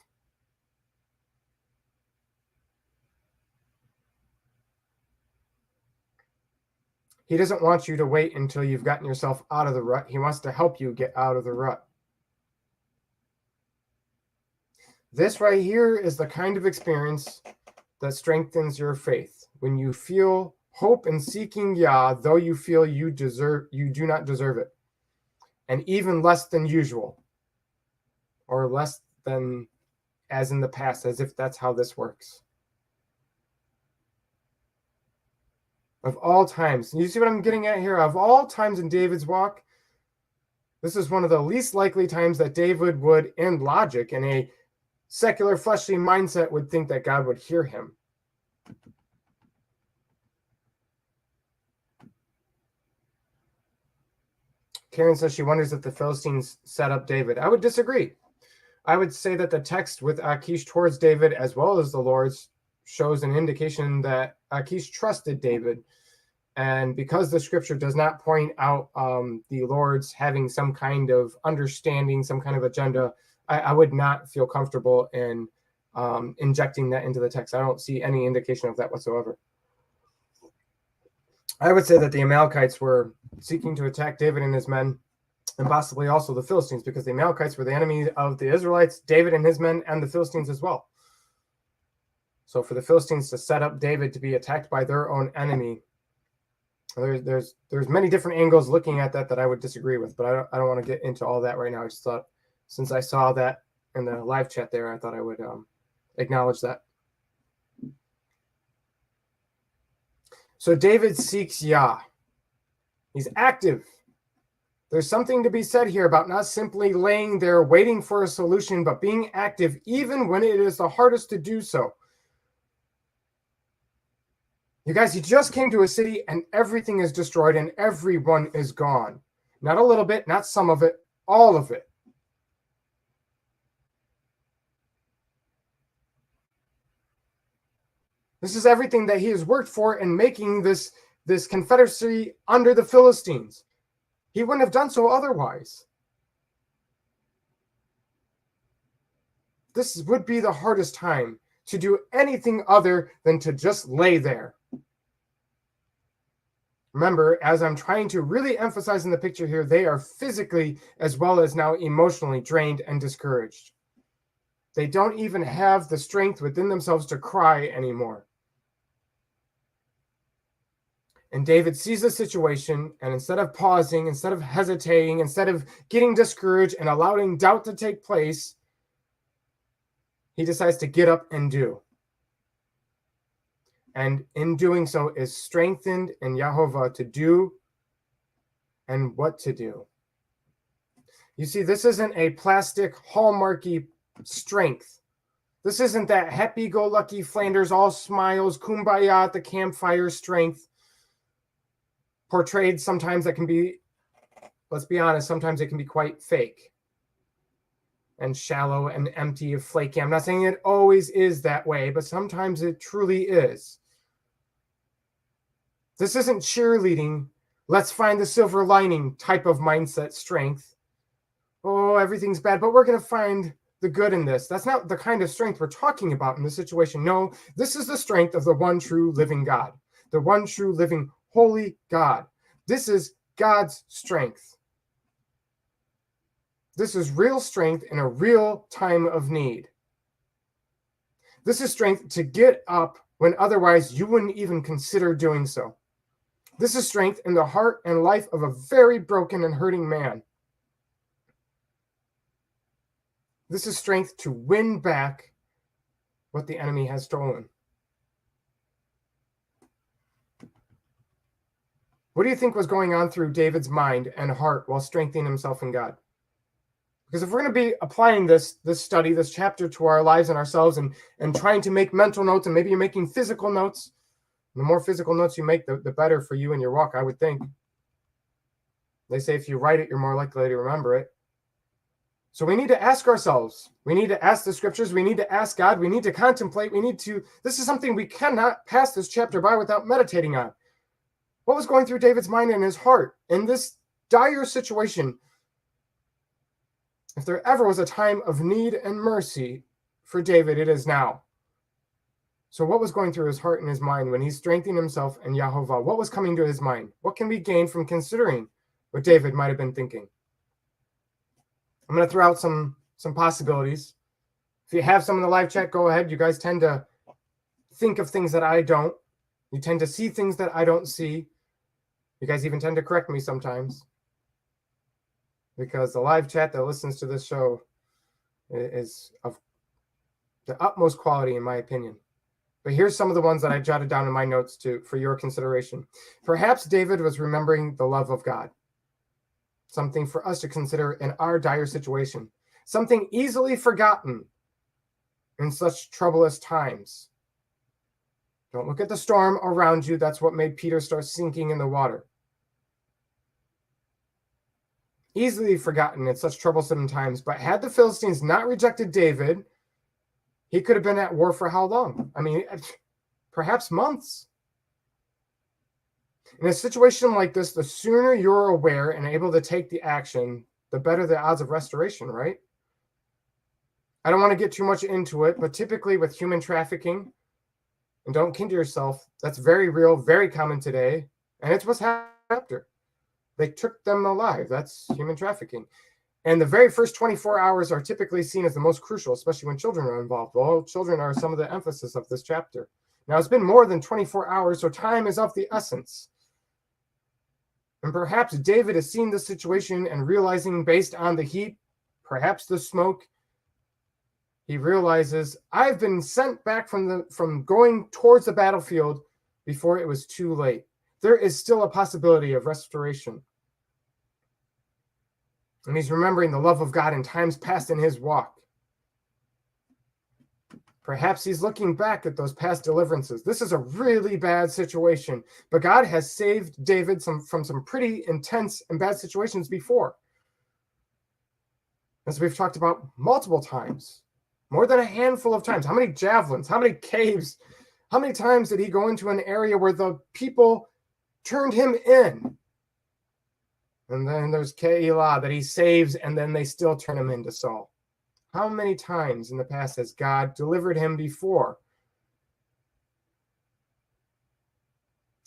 He doesn't want you to wait until you've gotten yourself out of the rut. He wants to help you get out of the rut. This right here is the kind of experience that strengthens your faith. When you feel hope in seeking Yah, though you feel you do not deserve it. And even less than usual. Or less than as in the past, as if that's how this works. Of all times, you see what I'm getting at here? Of all times in David's walk, this is one of the least likely times that David would, in logic, in a secular fleshly mindset, would think that God would hear him. Karen says she wonders if the Philistines set up David. I would disagree. I would say that the text with Achish towards David, as well as the Lord's, shows an indication that Achish trusted David. And because the scripture does not point out the Lord's having some kind of understanding, some kind of agenda, I would not feel comfortable in injecting that into the text. I don't see any indication of that whatsoever. I would say that the Amalekites were seeking to attack David and his men, and possibly also the Philistines, because the Amalekites were the enemy of the Israelites, David and his men, and the Philistines as well. So for the Philistines to set up David to be attacked by their own enemy, there's many different angles looking at that I would disagree with, but I don't want to get into all that right now. I just thought, since I saw that in the live chat there, I thought I would acknowledge that. So David seeks Yah. He's active. There's something to be said here about not simply laying there waiting for a solution, but being active even when it is the hardest to do so. You guys, he just came to a city and everything is destroyed and everyone is gone. Not a little bit, not some of it, all of it. This is everything that he has worked for in making this confederacy under the Philistines. He wouldn't have done so otherwise. This would be the hardest time to do anything other than to just lay there. Remember, as I'm trying to really emphasize in the picture here, they are physically as well as now emotionally drained and discouraged. They don't even have the strength within themselves to cry anymore. And David sees the situation, and instead of pausing, instead of hesitating, instead of getting discouraged and allowing doubt to take place, he decides to get up and do. And in doing so is strengthened in Yahovah to do and what to do. You see, this isn't a plastic hallmarky strength. This isn't that happy-go-lucky Flanders all smiles, kumbaya at the campfire strength. Portrayed sometimes that can be, let's be honest, sometimes it can be quite fake and shallow and empty of flaky. I'm not saying it always is that way, but sometimes it truly is. This isn't cheerleading, let's find the silver lining type of mindset strength. Oh, everything's bad, but we're going to find the good in this. That's not the kind of strength we're talking about in this situation. No, this is the strength of the one true living God, the one true living holy God. This is God's strength. This is real strength in a real time of need. This is strength to get up when otherwise you wouldn't even consider doing so. This is strength in the heart and life of a very broken and hurting man. This is strength to win back what the enemy has stolen. What do you think was going on through David's mind and heart while strengthening himself in God? Because if we're going to be applying this study, this chapter to our lives and ourselves and trying to make mental notes, and maybe you're making physical notes, the more physical notes you make, the better for you in your walk, I would think. They say if you write it, you're more likely to remember it. So we need to ask ourselves. We need to ask the scriptures. We need to ask God. We need to contemplate. This is something we cannot pass this chapter by without meditating on. What was going through David's mind and his heart in this dire situation? If there ever was a time of need and mercy for David, it is now. So what was going through his heart and his mind when he's strengthening himself in Yahovah? What was coming to his mind? What can we gain from considering what David might have been thinking? I'm going to throw out some possibilities. If you have some in the live chat, go ahead. You guys tend to think of things that I don't. You tend to see things that I don't see. You guys even tend to correct me sometimes, because the live chat that listens to this show is of the utmost quality, in my opinion. But here's some of the ones that I jotted down in my notes for your consideration. Perhaps David was remembering the love of God, something for us to consider in our dire situation, something easily forgotten in such troublous times. Don't look at the storm around you. That's what made Peter start sinking in the water. Easily forgotten in such troublesome times. But had the Philistines not rejected David, he could have been at war for how long? I mean, perhaps months. In a situation like this, the sooner you're aware and able to take the action, the better the odds of restoration, right? I don't want to get too much into it, but typically with human trafficking, and don't kid yourself, that's very real, very common today, and it's what's happened after. They took them alive. That's human trafficking. And the very first 24 hours are typically seen as the most crucial, especially when children are involved. Well, children are some of the emphasis of this chapter. Now, it's been more than 24 hours, so time is of the essence. And perhaps David has seen the situation and realizing based on the heat, perhaps the smoke, he realizes, I've been sent back from going towards the battlefield before it was too late. There is still a possibility of restoration. And he's remembering the love of God in times past in his walk. Perhaps he's looking back at those past deliverances. This is a really bad situation, but God has saved David from some pretty intense and bad situations before. As we've talked about multiple times. More than a handful of times. How many javelins? How many caves? How many times did he go into an area where the people turned him in? And then there's Keilah that he saves, and then they still turn him into Saul. How many times in the past has God delivered him before?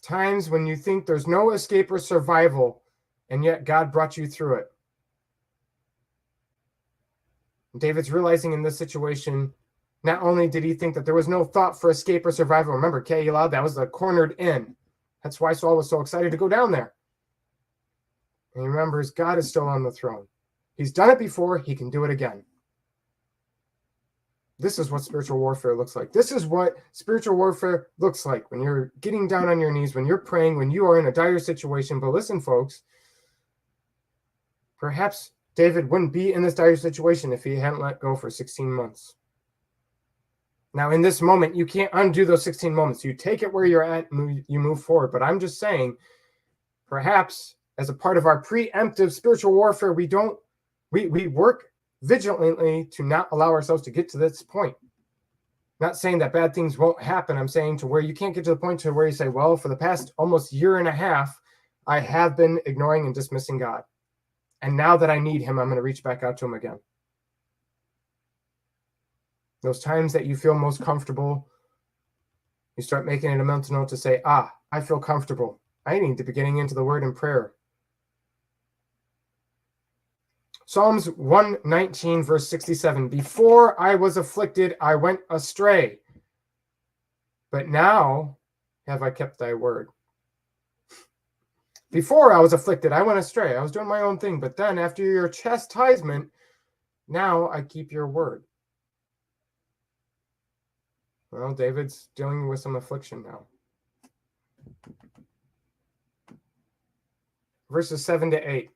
Times when you think there's no escape or survival, and yet God brought you through it. David's realizing in this situation, not only did he think that there was no thought for escape or survival. Remember, Keilah, that was the cornered inn. That's why Saul was so excited to go down there. And he remembers God is still on the throne. He's done it before. He can do it again. This is what spiritual warfare looks like. This is what spiritual warfare looks like when you're getting down on your knees, when you're praying, when you are in a dire situation. But listen, folks, perhaps David wouldn't be in this dire situation if he hadn't let go for 16 months. Now, in this moment, you can't undo those 16 moments. You take it where you're at, you move forward. But I'm just saying, perhaps as a part of our preemptive spiritual warfare, we work vigilantly to not allow ourselves to get to this point. Not saying that bad things won't happen. I'm saying to where you can't get to the point to where you say, well, for the past almost year and a half, I have been ignoring and dismissing God. And now that I need him, I'm going to reach back out to him again. Those times that you feel most comfortable, you start making it a mental note to say, I feel comfortable. I need to be getting into the word and prayer. Psalms 119, verse 67. Before I was afflicted, I went astray. But now have I kept thy word. Before I was afflicted, I went astray. I was doing my own thing. But then after your chastisement, now I keep your word. Well, David's dealing with some affliction now. Verses 7 to 8.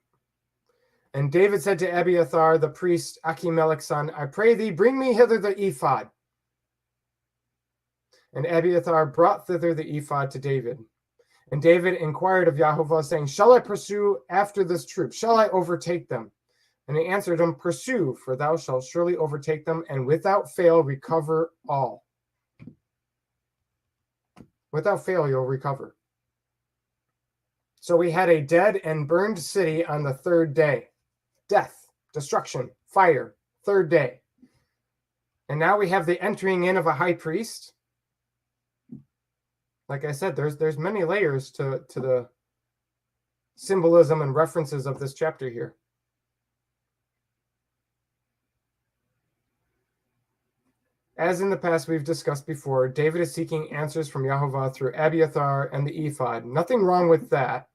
And David said to Abiathar, the priest, Ahimelech's son, I pray thee, bring me hither the ephod. And Abiathar brought thither the ephod to David. And David inquired of Yahovah, saying, shall I pursue after this troop? Shall I overtake them? And he answered him, pursue, for thou shalt surely overtake them, and without fail recover all. Without fail, you'll recover. So we had a dead and burned city on the third day. Death, destruction, fire, third day. And now we have the entering in of a high priest. Like I said, there's many layers to the symbolism and references of this chapter here. As in the past we've discussed before, David is seeking answers from Yahovah through Abiathar and the ephod. Nothing wrong with that.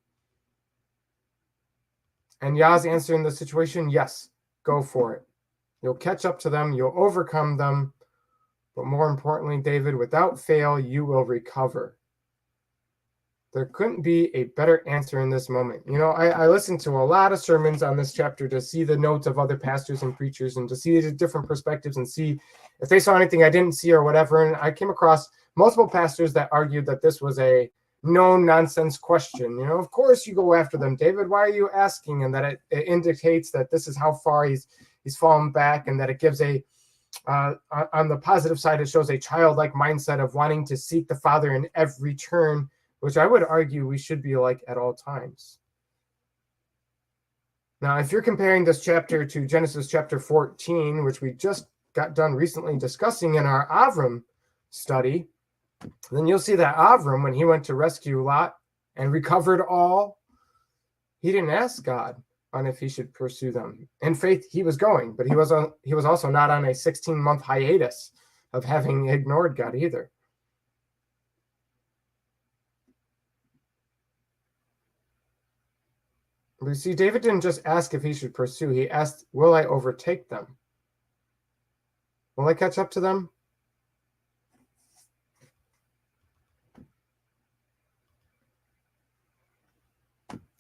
And Yah's answer in the situation, yes, go for it. You'll catch up to them. You'll overcome them. But more importantly, David, without fail, you will recover. There couldn't be a better answer in this moment. You know, I listened to a lot of sermons on this chapter to see the notes of other pastors and preachers and to see the different perspectives and see if they saw anything I didn't see or whatever. And I came across multiple pastors that argued that this was a no nonsense question. You know, of course you go after them, David. Why are you asking? And that it indicates that this is how far he's fallen back, and that it gives a on the positive side, it shows a childlike mindset of wanting to seek the Father in every turn, which I would argue we should be like at all times. Now, if you're comparing this chapter to Genesis chapter 14, which we just got done recently discussing in our Avram study, then you'll see that Avram, when he went to rescue Lot and recovered all, he didn't ask God on if he should pursue them. In faith, he was going, but he was also not on a 16-month hiatus of having ignored God either. But you see, David didn't just ask if he should pursue. He asked, will I overtake them? Will I catch up to them?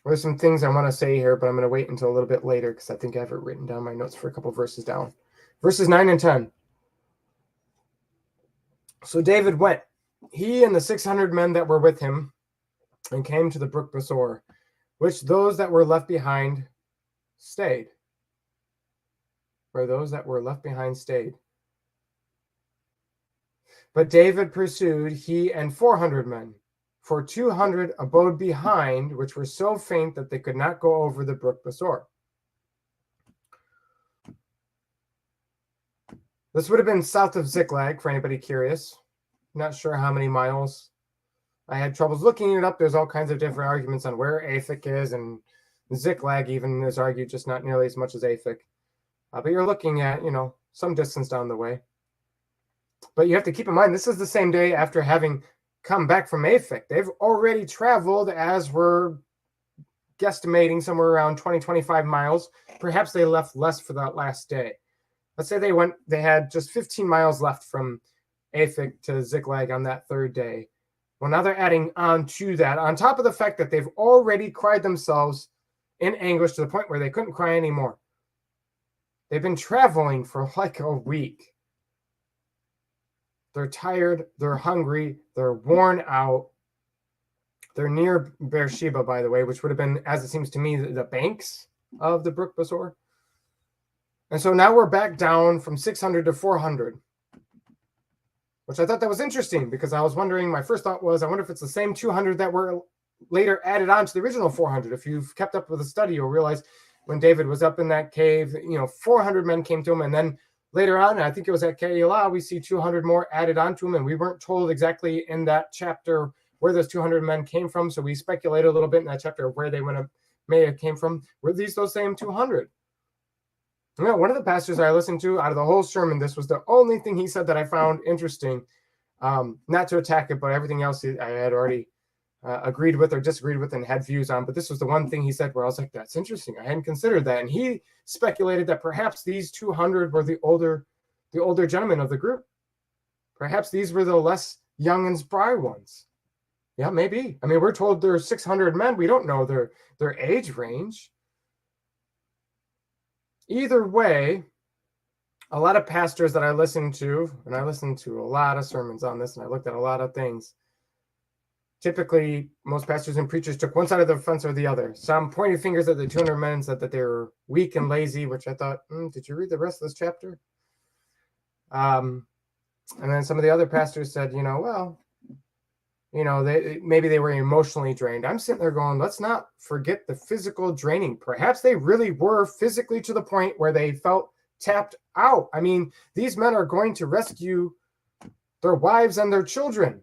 There's some things I want to say here, but I'm going to wait until a little bit later because I think I have it written down my notes for a couple verses down. Verses 9 and 10. So David went, he and the 600 men that were with him, and came to the brook Besor, which those that were left behind stayed. Where those that were left behind stayed. But David pursued, he and 400 men. For 200 abode behind, which were so faint that they could not go over the brook Besor. This would have been south of Ziklag, for anybody curious. Not sure how many miles. I had troubles looking it up. There's all kinds of different arguments on where Aphek is, and Ziklag even is argued just not nearly as much as Aphek. But you're looking at, you know, some distance down the way. But you have to keep in mind, this is the same day after having come back from Aphek. They've already traveled, as we're guesstimating, somewhere around 20-25 miles. Perhaps they left less for that last day. Let's say they had just 15 miles left from Aphek to Ziklag on that third day. Well, now they're adding on to that, on top of the fact that they've already cried themselves in anguish to the point where they couldn't cry anymore. They've been traveling for like a week. They're tired, they're hungry, they're worn out. They're near Beersheba, by the way, which would have been, as it seems to me, the banks of the brook Besor. And so now we're back down from 600 to 400, which I thought that was interesting because I was wondering, my first thought was, I wonder if it's the same 200 that were later added on to the original 400. If you've kept up with the study, you'll realize when David was up in that cave, 400 men came to him, and then later on, I think it was at Keilah, we see 200 more added onto him, and we weren't told exactly in that chapter where those 200 men came from, so we speculated a little bit in that chapter of where they may have came from. Were these those same 200? One of the pastors I listened to, out of the whole sermon, this was the only thing he said that I found interesting. Not to attack it, but everything else I had already agreed with or disagreed with and had views on. But this was the one thing he said where I was like, that's interesting. I hadn't considered that. And he speculated that perhaps these 200 were the older gentlemen of the group. Perhaps these were the less young and spry ones. Yeah, maybe. I mean, we're told there are 600 men. We don't know their age range. Either way, a lot of pastors that I listened to, and I listened to a lot of sermons on this, and I looked at a lot of things. Typically, most pastors and preachers took one side of the fence or the other. Some pointed fingers at the 200 men and said that they were weak and lazy, which I thought, did you read the rest of this chapter? And then some of the other pastors said, maybe they were emotionally drained. I'm sitting there going, let's not forget the physical draining. Perhaps they really were physically to the point where they felt tapped out. I mean, these men are going to rescue their wives and their children.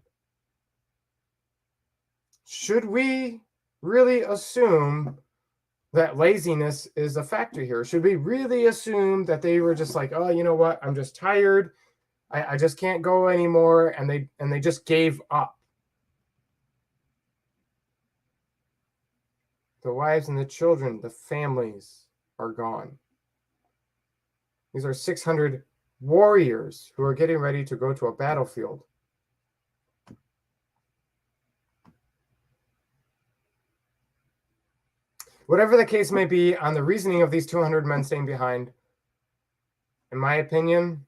Should we really assume that laziness is a factor here? Should we really assume that they were just like, oh, you know what? I'm just tired. I just can't go anymore. And they just gave up. The wives and the children, the families are gone. These are 600 warriors who are getting ready to go to a battlefield. Whatever the case may be on the reasoning of these 200 men staying behind, in my opinion,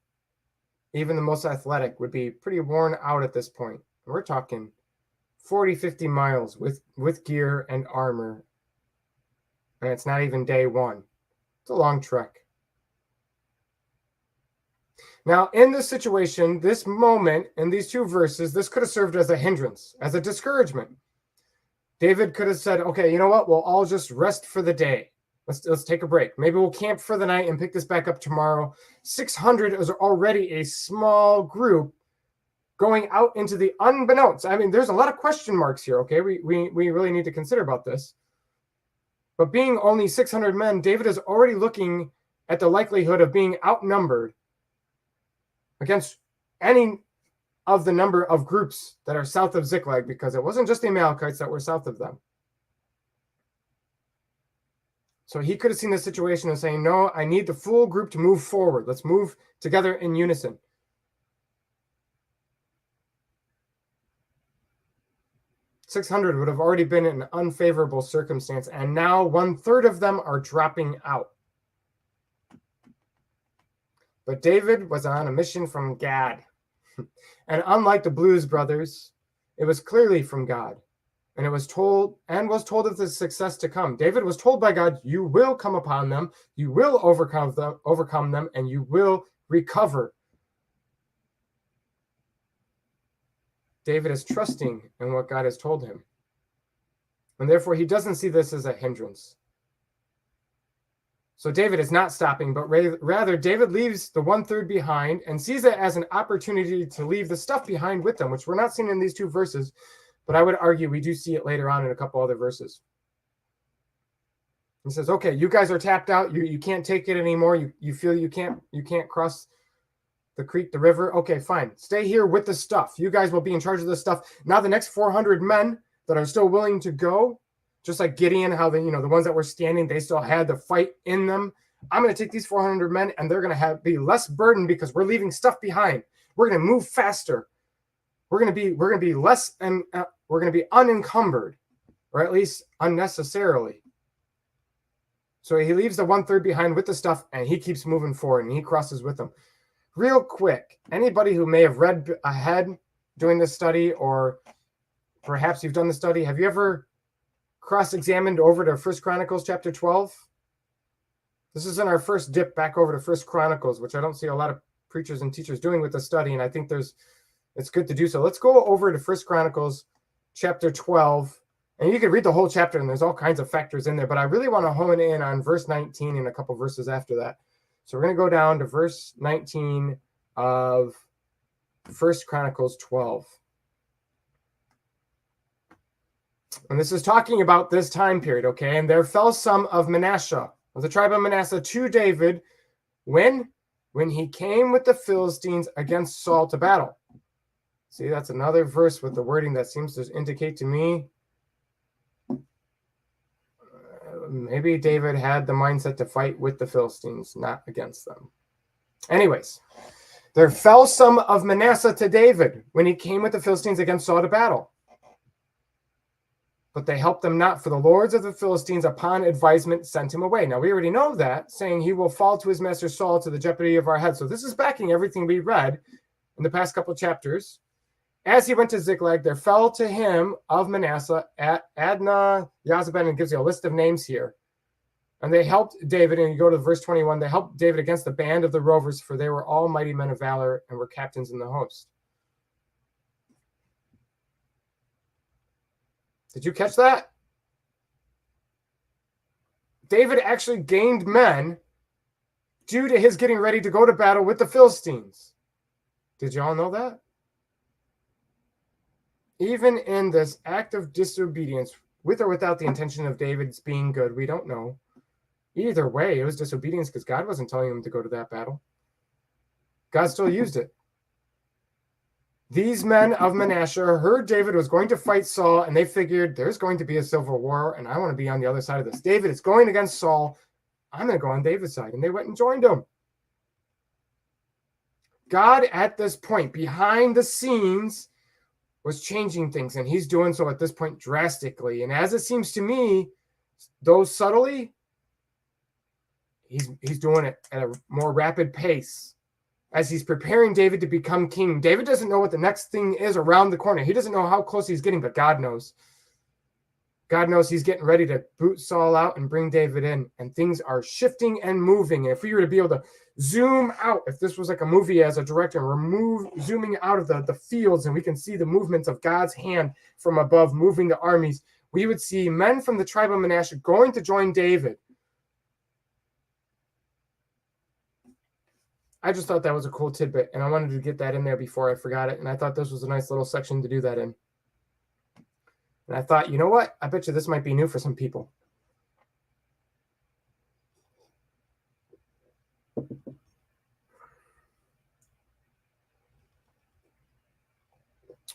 even the most athletic would be pretty worn out at this point. We're talking 40, 50 miles with gear and armor. And it's not even day one. It's a long trek. Now, in this situation, this moment, in these two verses, this could have served as a hindrance, as a discouragement. David could have said, okay, you know what? We'll all just rest for the day. Let's take a break. Maybe we'll camp for the night and pick this back up tomorrow. 600 is already a small group going out into the unbeknownst. I mean, there's a lot of question marks here, okay? We really need to consider about this. But being only 600 men, David is already looking at the likelihood of being outnumbered against any of the number of groups that are south of Ziklag, because it wasn't just the Amalekites that were south of them. So he could have seen the situation and saying, no, I need the full group to move forward. Let's move together in unison. $600 would have already been an unfavorable circumstance, and now 1/3 of them are dropping out. But David was on a mission from God. And unlike the Blues Brothers, it was clearly from God. And it was told of the success to come. David was told by God, you will come upon them, you will overcome them, and you will recover. David is trusting in what God has told him. And therefore, he doesn't see this as a hindrance. So David is not stopping, but rather David leaves the 1/3 behind and sees it as an opportunity to leave the stuff behind with them, which we're not seeing in these two verses, but I would argue we do see it later on in a couple other verses. He says, okay, you guys are tapped out. You can't take it anymore. You feel you can't cross the creek, the river. Okay, fine. Stay here with the stuff. You guys will be in charge of the stuff. Now the next 400 men that are still willing to go, just like Gideon, how the ones that were standing, they still had the fight in them. I'm going to take these 400 men, and they're going to be less burdened because we're leaving stuff behind. We're going to move faster. We're going to be less, and we're going to be unencumbered, or at least unnecessarily. So he leaves the 1/3 behind with the stuff, and he keeps moving forward, and he crosses with them. Real quick, anybody who may have read ahead doing this study, or perhaps you've done the study, have you ever cross-examined over to 1 Chronicles chapter 12? This is in our first dip back over to 1 Chronicles, which I don't see a lot of preachers and teachers doing with the study, and I think it's good to do so. Let's go over to 1 Chronicles chapter 12, and you can read the whole chapter, and there's all kinds of factors in there, but I really want to hone in on verse 19 and a couple verses after that. So we're going to go down to verse 19 of 1 Chronicles 12. And this is talking about this time period, okay? And there fell some of Manasseh, of the tribe of Manasseh, to David when he came with the Philistines against Saul to battle. See, that's another verse with the wording that seems to indicate to me maybe David had the mindset to fight with the Philistines, not against them. Anyways, there fell some of Manasseh to David when he came with the Philistines against Saul to battle. But they helped them not, for the lords of the Philistines upon advisement sent him away. Now we already know that, saying he will fall to his master Saul to the jeopardy of our head. So this is backing everything we read in the past couple of chapters. As he went to Ziklag, there fell to him of Manasseh at Adnah, Yazabin, and gives you a list of names here. And they helped David, and you go to verse 21, they helped David against the band of the rovers, for they were all mighty men of valor and were captains in the host. Did you catch that? David actually gained men due to his getting ready to go to battle with the Philistines. Did you all know that? Even in this act of disobedience, with or without the intention of David's being good, we don't know. Either way, it was disobedience because God wasn't telling him to go to that battle. God still used it. These men of Manasseh heard David was going to fight Saul, and they figured there's going to be a civil war, and I want to be on the other side of this. David is going against Saul. I'm going to go on David's side. And they went and joined him. God at this point, behind the scenes, was changing things, and he's doing so at this point drastically. And as it seems to me, though subtly, he's doing it at a more rapid pace as he's preparing David to become king. David doesn't know what the next thing is around the corner. He doesn't know how close he's getting, but God knows. God knows he's getting ready to boot Saul out and bring David in, and things are shifting and moving. And if we were to be able to zoom out, if this was like a movie as a director, zooming out of the fields, and we can see the movements of God's hand from above moving the armies, we would see men from the tribe of Manasseh going to join David. I just thought that was a cool tidbit, and I wanted to get that in there before I forgot it. And I thought this was a nice little section to do that in. And I thought, you know what? I bet you this might be new for some people.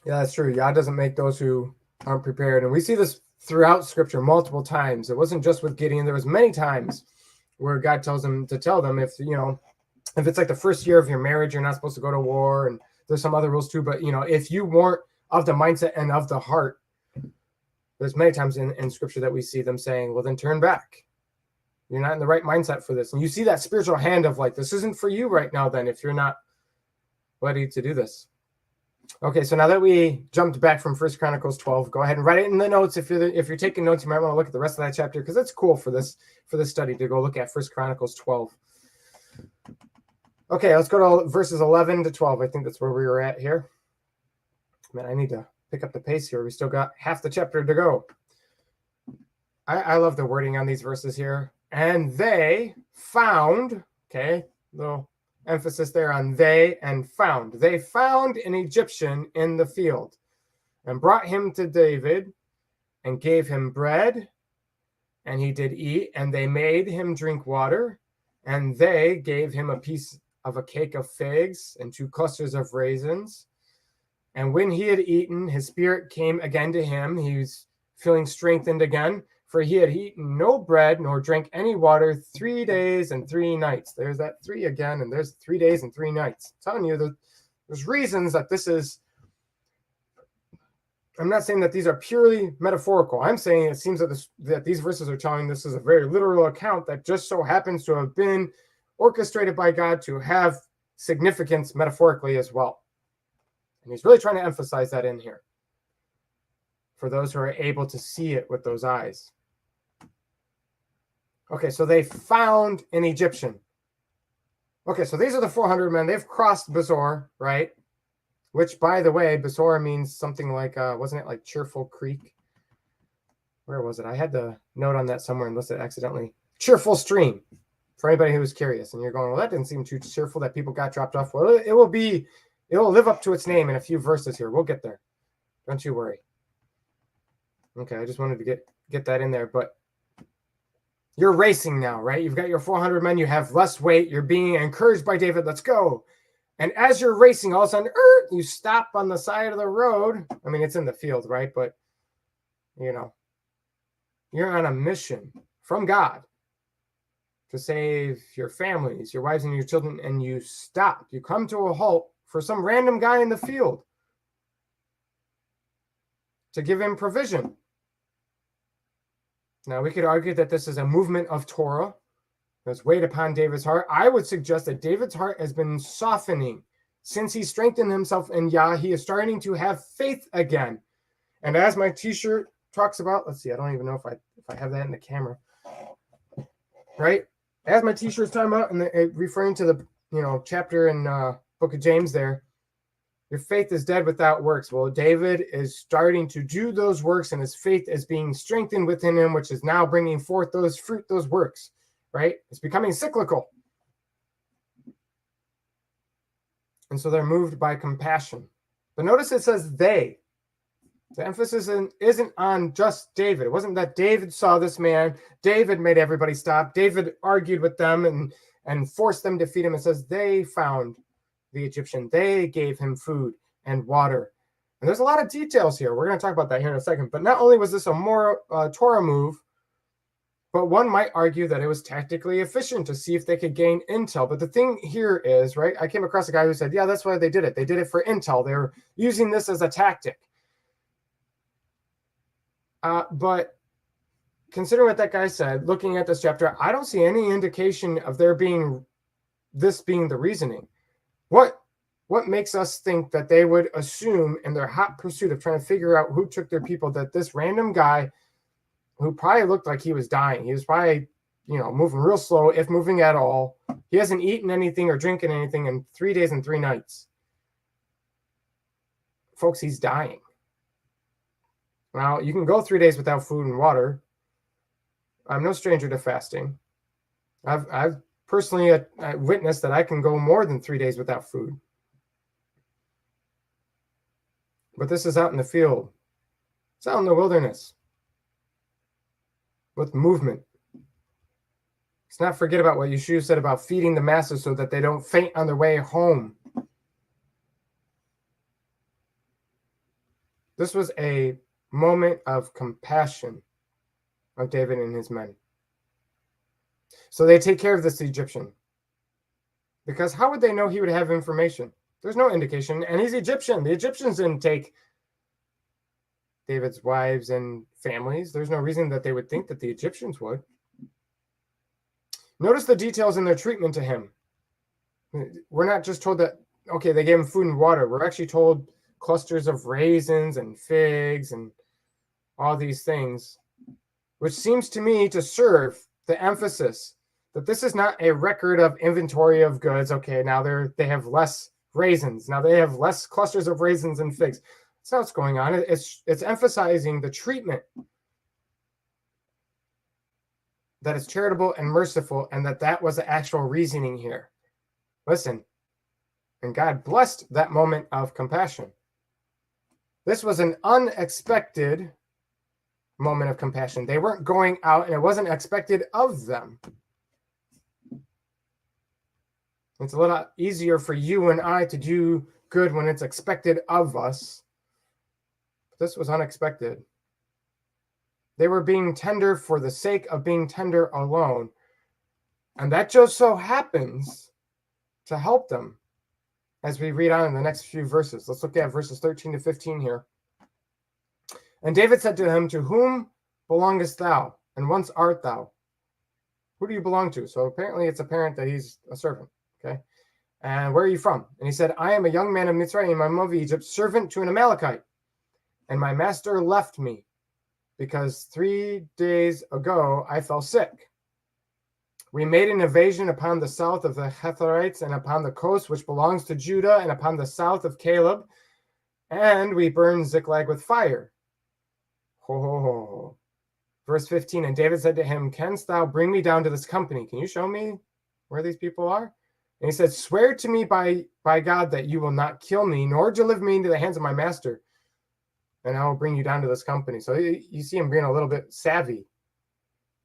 Yeah, that's true. Yah doesn't make those who aren't prepared. And we see this throughout Scripture multiple times. It wasn't just with Gideon. There was many times where God tells them to tell them if it's like the first year of your marriage, you're not supposed to go to war. And there's some other rules too. But, if you weren't of the mindset and of the heart, there's many times in Scripture that we see them saying, well, then turn back. You're not in the right mindset for this. And you see that spiritual hand of like, this isn't for you right now, then, if you're not ready to do this. Okay, so now that we jumped back from 1 Chronicles 12, go ahead and write it in the notes. If you're taking notes, you might want to look at the rest of that chapter, because it's cool for this study to go look at 1 Chronicles 12. Okay, let's go to verses 11 to 12. I think that's where we were at here. Man, I need to pick up the pace here. We still got half the chapter to go. I love the wording on these verses here. And they found, okay, little emphasis there on they and found. They found an Egyptian in the field and brought him to David and gave him bread, and he did eat, and they made him drink water, and they gave him a piece of a cake of figs and 2 clusters of raisins. And when he had eaten, his spirit came again to him. He was feeling strengthened again, for he had eaten no bread nor drank any water 3 days and 3 nights. There's that 3 again, and there's 3 days and 3 nights. I'm telling you, there's reasons that this is. I'm not saying that these are purely metaphorical. I'm saying it seems that these verses are telling this is a very literal account that just so happens to have been orchestrated by God to have significance metaphorically as well. And he's really trying to emphasize that in here for those who are able to see it with those eyes. Okay, so they found an Egyptian. Okay, so these are the 400 men. They've crossed Besor, right? Which, by the way, Besor means something like, wasn't it like Cheerful Creek? Where was it? I had the note on that somewhere unless it accidentally. Cheerful Stream, for anybody who was curious. And you're going, well, that didn't seem too cheerful that people got dropped off. Well, it will live up to its name in a few verses here. We'll get there. Don't you worry. Okay, I just wanted to get that in there. But you're racing now, right? You've got your 400 men. You have less weight. You're being encouraged by David. Let's go. And as you're racing, all of a sudden, you stop on the side of the road. I mean, it's in the field, right? But, you're on a mission from God to save your families, your wives, and your children. And you stop. You come to a halt for some random guy in the field to give him provision. Now, we could argue that this is a movement of Torah that's weighed upon David's heart. I would suggest that David's heart has been softening since he strengthened himself in Yah. He is starting to have faith again. And as my t-shirt talks about, let's see, I don't even know if I have that in the camera, right? As my t-shirt's talking about, and referring to the chapter in Book of James there, your faith is dead without works. Well, David is starting to do those works, and his faith is being strengthened within him, which is now bringing forth those fruit, those works, right? It's becoming cyclical. And so they're moved by compassion. But notice it says they. The emphasis isn't on just David. It wasn't that David saw this man. David made everybody stop. David argued with them and forced them to feed him. It says they found the Egyptian. They gave him food and water. And there's a lot of details here. We're going to talk about that here in a second. But not only was this a more Torah move But one might argue that it was tactically efficient to see if they could gain intel. But the thing here is, right, I came across a guy who said, yeah, that's why they did it. They did it for intel. They were using this as a tactic. But considering what that guy said, looking at this chapter, I don't see any indication of this being the reasoning. What makes us think that they would assume in their hot pursuit of trying to figure out who took their people that this random guy who probably looked like he was dying, he was probably, moving real slow, if moving at all. He hasn't eaten anything or drinking anything in 3 days and 3 nights. Folks, he's dying. Now, you can go 3 days without food and water. I'm no stranger to fasting. I've personally witnessed that I can go more than 3 days without food. But this is out in the field. It's out in the wilderness with movement. Let's not forget about what Yeshua said about feeding the masses so that they don't faint on their way home. This was a moment of compassion of David and his men. So they take care of this Egyptian. Because how would they know he would have information? There's no indication. And he's Egyptian. The Egyptians didn't take David's wives and families. There's no reason that they would think that the Egyptians would. Notice the details in their treatment to him. We're not just told that, okay, they gave him food and water. We're actually told clusters of raisins and figs and all these things, which seems to me to serve the emphasis that this is not a record of inventory of goods. Okay, now they have less raisins. Now they have less clusters of raisins and figs. That's not what's going on. It's emphasizing the treatment, that it's charitable and merciful, and that was the actual reasoning here. Listen, and God blessed that moment of compassion. This was an unexpected moment of compassion. They weren't going out, and it wasn't expected of them. It's a little easier for you and I to do good when it's expected of us. But this was unexpected. They were being tender for the sake of being tender alone. And that just so happens to help them as we read on in the next few verses. Let's look at verses 13 to 15 here. And David said to him, to whom belongest thou? And whence art thou? Who do you belong to? So apparently it's apparent that he's a servant. Okay. And where are you from? And he said, I am a young man of Mitzrayim, I'm of Egypt, servant to an Amalekite. And my master left me because 3 days ago I fell sick. We made an invasion upon the south of the Hetherites and upon the coast which belongs to Judah and upon the south of Caleb. And we burned Ziklag with fire. Ho, ho, ho, ho. Verse 15, and David said to him, canst thou bring me down to this company? Can you show me where these people are? And he said, swear to me by God that you will not kill me, nor deliver me into the hands of my master, and I will bring you down to this company. So you see him being a little bit savvy.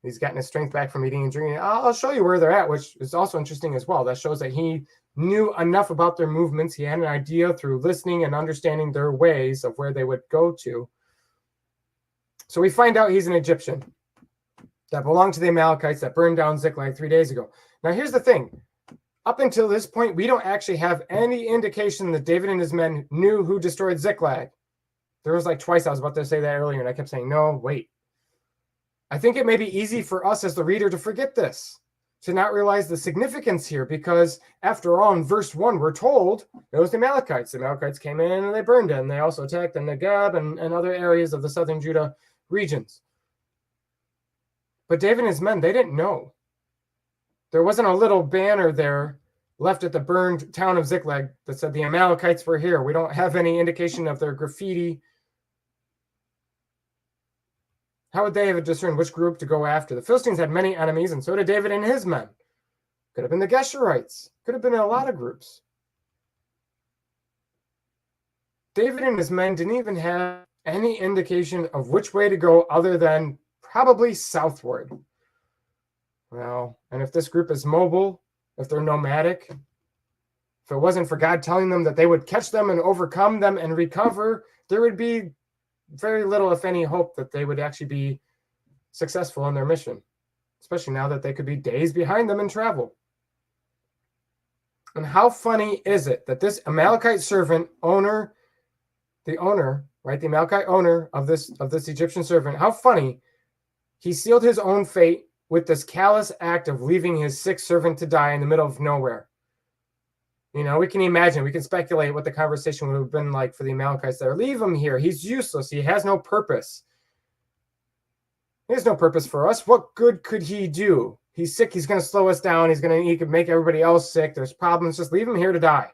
He's gotten his strength back from eating and drinking. I'll show you where they're at, which is also interesting as well. That shows that he knew enough about their movements. He had an idea through listening and understanding their ways of where they would go to. So we find out he's an Egyptian that belonged to the Amalekites that burned down Ziklag 3 days ago. Now, here's the thing. Up until this point, we don't actually have any indication that David and his men knew who destroyed Ziklag. There was like twice I was about to say that earlier, and I kept saying, no, wait. I think it may be easy for us as the reader to forget this, to not realize the significance here, because after all, in verse 1, we're told it was the Amalekites. The Amalekites came in and they burned it, and they also attacked the Negeb and other areas of the southern Judah regions. But David and his men, they didn't know. There wasn't a little banner there left at the burned town of Ziklag that said the Amalekites were here. We don't have any indication of their graffiti. How would they have discerned which group to go after? The Philistines had many enemies, and so did David and his men. Could have been the Geshurites. Could have been a lot of groups. David and his men didn't even have any indication of which way to go other than probably southward. Well, and if this group is mobile, if they're nomadic, if it wasn't for God telling them that they would catch them and overcome them and recover, there would be very little, if any, hope that they would actually be successful in their mission. especially now that they could be days behind them in travel. And how funny is it that this Amalekite servant owner, the Amalekite owner of this Egyptian servant, how funny, he sealed his own fate with this callous act of leaving his sick servant to die in the middle of nowhere. You know, we can imagine, we can speculate what the conversation would have been like for the Amalekites there. Leave him here. He's useless. He has no purpose. He has no purpose for us. What good could he do? He's sick. He's going to slow us down. He could make everybody else sick. There's problems. Just leave him here to die.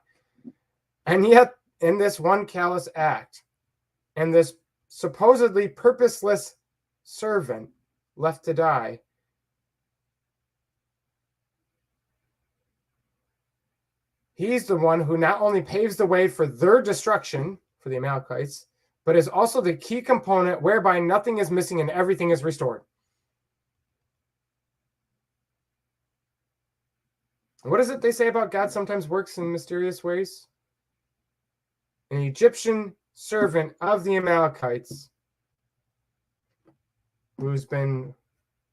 And yet, in this one callous act, and this supposedly purposeless servant left to die, he's the one who not only paves the way for their destruction, for the Amalekites, but is also the key component whereby nothing is missing and everything is restored. What is it they say about God sometimes works in mysterious ways? An Egyptian servant of the Amalekites who's been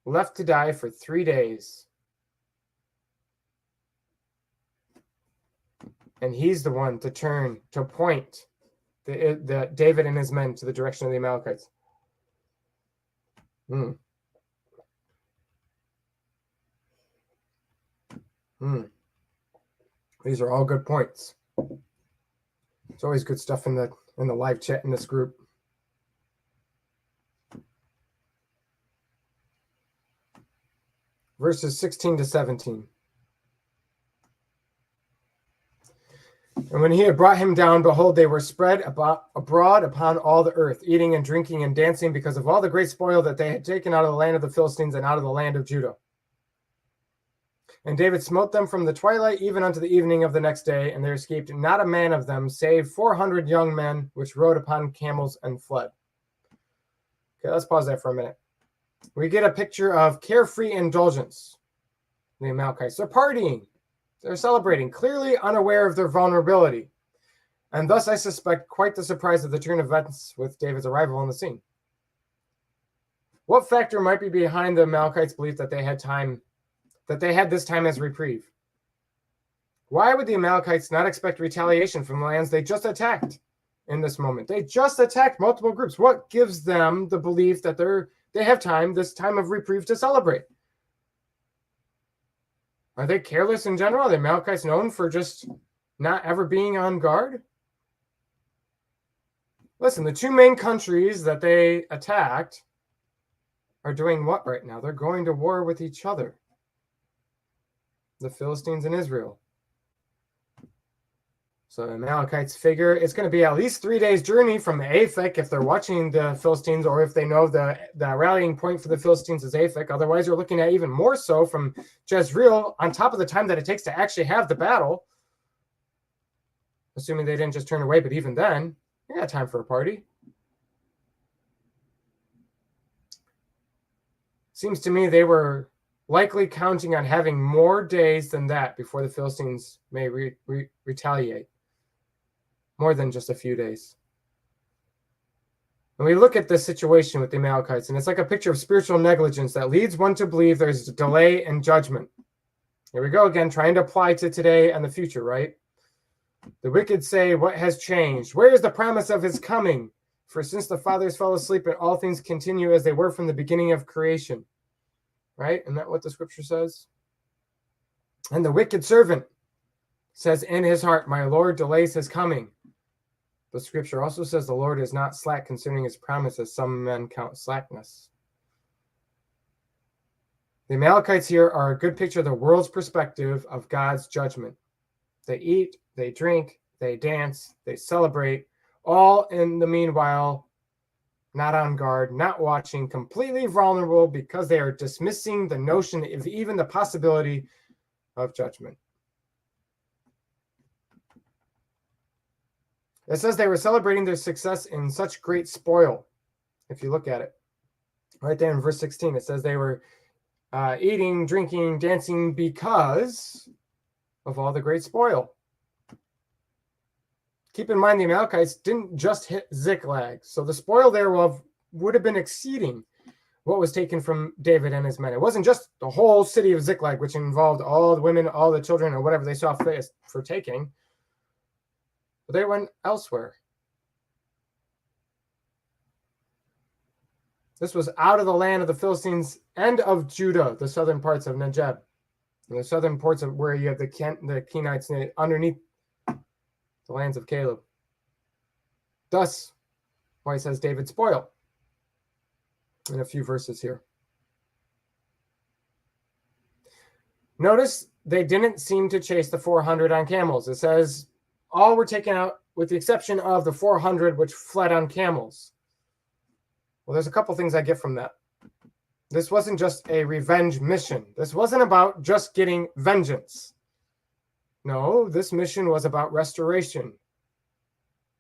left to die for 3 days. And he's the one to point the David and his men to the direction of the Amalekites. These are all good points. It's always good stuff in the live chat in this group. Verses 16 to 17. And when he had brought him down, behold, they were spread abroad upon all the earth, eating and drinking and dancing because of all the great spoil that they had taken out of the land of the Philistines and out of the land of Judah. And David smote them from the twilight even unto the evening of the next day, and there escaped not a man of them, save 400 young men, which rode upon camels and fled. Okay, let's pause there for a minute. We get a picture of carefree indulgence. The Amalekites, they're partying. They're celebrating, clearly unaware of their vulnerability. And thus, I suspect, quite the surprise of the turn of events with David's arrival on the scene. What factor might be behind the Amalekites' belief that they had this time as reprieve? Why would the Amalekites not expect retaliation from the lands they just attacked in this moment? They just attacked multiple groups. What gives them the belief that they have this time of reprieve to celebrate? Are they careless in general? Are the Amalekites known for just not ever being on guard? Listen, the two main countries that they attacked are doing what right now? They're going to war with each other. The Philistines and Israel. So the Amalekites figure it's going to be at least 3 days' journey from Aphek if they're watching the Philistines, or if they know the rallying point for the Philistines is Aphek. Otherwise, you're looking at even more so from Jezreel, on top of the time that it takes to actually have the battle. Assuming they didn't just turn away, but even then, you got time for a party. Seems to me they were likely counting on having more days than that before the Philistines may retaliate. More than just a few days. And we look at this situation with the Amalekites, and it's like a picture of spiritual negligence that leads one to believe there's a delay in judgment. Here we go again, trying to apply to today and the future, right? The wicked say, what has changed? Where is the promise of his coming? For since the fathers fell asleep, and all things continue as they were from the beginning of creation. Right? Isn't that what the scripture says? And the wicked servant says in his heart, my Lord delays his coming. The scripture also says the Lord is not slack concerning his promise, as some men count slackness. The Amalekites here are a good picture of the world's perspective of God's judgment. They eat, they drink, they dance, they celebrate, all in the meanwhile, not on guard, not watching, completely vulnerable because they are dismissing the notion of even the possibility of judgment. It says they were celebrating their success in such great spoil. If you look at it, right there in verse 16, it says they were eating, drinking, dancing because of all the great spoil. Keep in mind, the Amalekites didn't just hit Ziklag, so the spoil thereof would have been exceeding. what was taken from David and his men. It wasn't just the whole city of Ziklag, which involved all the women, all the children, or whatever they saw fit for taking. But they went elsewhere. This was out of the land of the Philistines and of Judah, the southern parts of Negev, and the southern parts of where you have the Kenites underneath the lands of Caleb. Thus, why he says David spoiled in a few verses here. Notice they didn't seem to chase the 400 on camels. It says all were taken out with the exception of the 400 which fled on camels. Well, there's a couple things I get from that. This wasn't just a revenge mission. This wasn't about just getting vengeance. No, this mission was about restoration.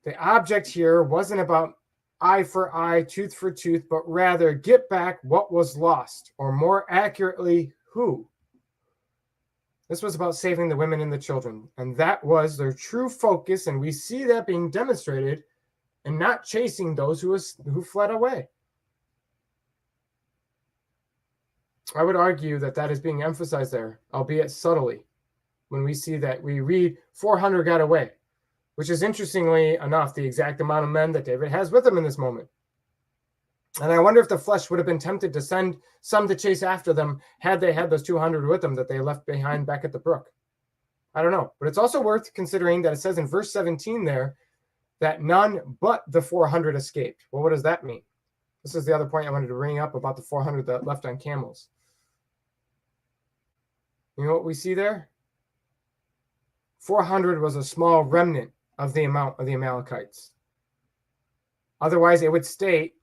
The object here wasn't about eye for eye, tooth for tooth, but rather get back what was lost, or more accurately, who. This was about saving the women and the children, and that was their true focus, and we see that being demonstrated and not chasing those who fled away. I would argue that that is being emphasized there, albeit subtly, when we see that we read 400 got away, which is interestingly enough the exact amount of men that David has with him in this moment. And I wonder if the flesh would have been tempted to send some to chase after them had they had those 200 with them that they left behind back at the brook. I don't know. But it's also worth considering that it says in verse 17 there that none but the 400 escaped. Well, what does that mean? This is the other point I wanted to bring up about the 400 that left on camels. You know what we see there? 400 was a small remnant of the amount of the Amalekites. Otherwise, it would state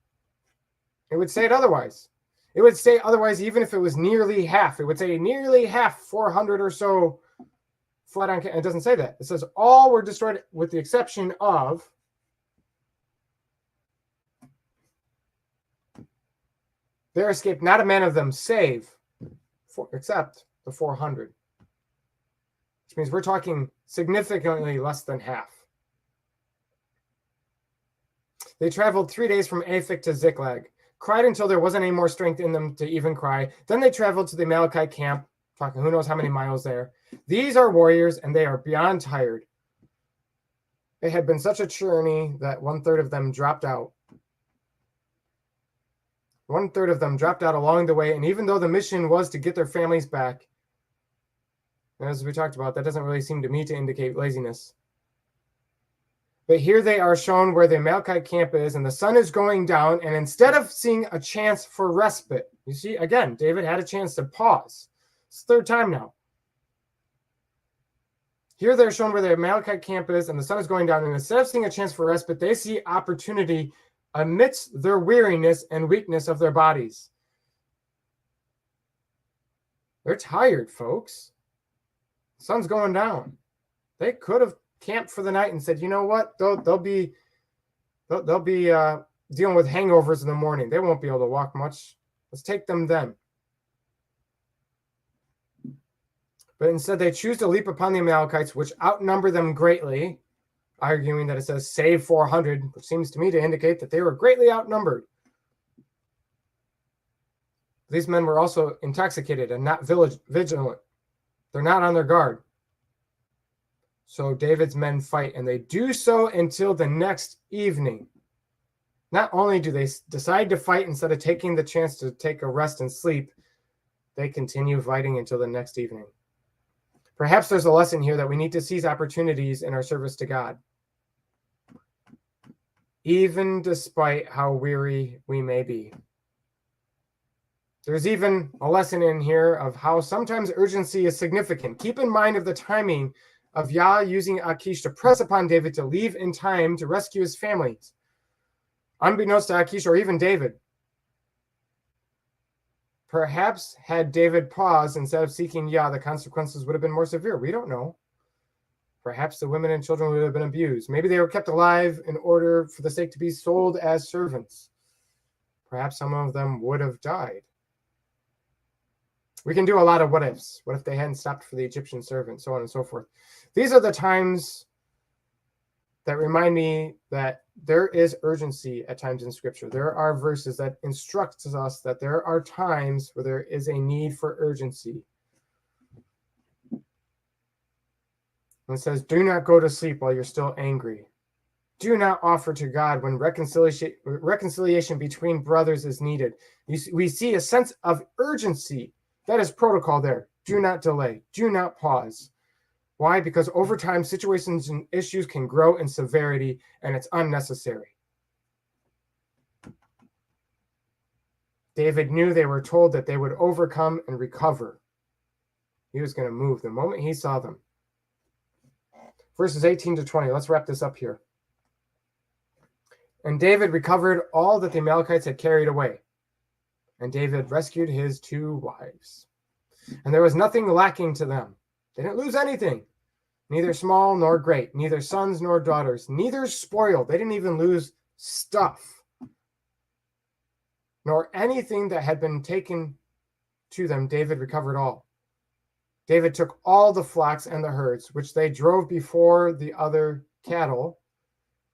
it otherwise. It would say otherwise even if it was nearly half. It would say nearly half, 400 or so fled on. It doesn't say that. It says all were destroyed with the exception of there escaped not a man of them save except the 400. Which means we're talking significantly less than half. They traveled 3 days from Aphek to Ziklag, cried until there wasn't any more strength in them to even cry. Then they traveled to the Amalekite camp, talking who knows how many miles there. These are warriors, and they are beyond tired. It had been such a journey that 1/3 of them dropped out. 1/3 of them dropped out along the way, and even though the mission was to get their families back, as we talked about, that doesn't really seem to me to indicate laziness. But here they are shown where the Amalekite camp is, and the sun is going down, and instead of seeing a chance for respite, you see, again, David had a chance to pause. It's the third time now. Here they're shown where the Amalekite camp is, and the sun is going down, and instead of seeing a chance for respite, they see opportunity amidst their weariness and weakness of their bodies. They're tired, folks. The sun's going down. They could have camped for the night and said, you know what? They'll be dealing with hangovers in the morning. They won't be able to walk much. Let's take them then. But instead, they choose to leap upon the Amalekites, which outnumber them greatly, arguing that it says save 400, which seems to me to indicate that they were greatly outnumbered. These men were also intoxicated and not vigilant. They're not on their guard. So David's men fight, and they do so until the next evening. Not only do they decide to fight instead of taking the chance to take a rest and sleep, they continue fighting until the next evening. Perhaps there's a lesson here that we need to seize opportunities in our service to God, even despite how weary we may be. There's even a lesson in here of how sometimes urgency is significant. Keep in mind of the timing of Yah using Achish to press upon David to leave in time to rescue his families, unbeknownst to Achish or even David. Perhaps had David paused instead of seeking Yah, the consequences would have been more severe. We don't know. Perhaps the women and children would have been abused. Maybe they were kept alive in order for the sake to be sold as servants. Perhaps some of them would have died. We can do a lot of what ifs. What if they hadn't stopped for the Egyptian servant, so on and so forth. These are the times that remind me that there is urgency at times in Scripture. There are verses that instruct us that there are times where there is a need for urgency. And it says, do not go to sleep while you're still angry. Do not offer to God when reconciliation between brothers is needed. We see a sense of urgency. That is protocol there. Do not delay. Do not pause. Why? Because over time, situations and issues can grow in severity, and it's unnecessary. David knew they were told that they would overcome and recover. He was going to move the moment he saw them. Verses 18 to 20. Let's wrap this up here. And David recovered all that the Amalekites had carried away. And David rescued his 2 wives. And there was nothing lacking to them. They didn't lose anything. Neither small nor great. Neither sons nor daughters. Neither spoil. They didn't even lose stuff. Nor anything that had been taken to them. David recovered all. David took all the flocks and the herds, which they drove before the other cattle.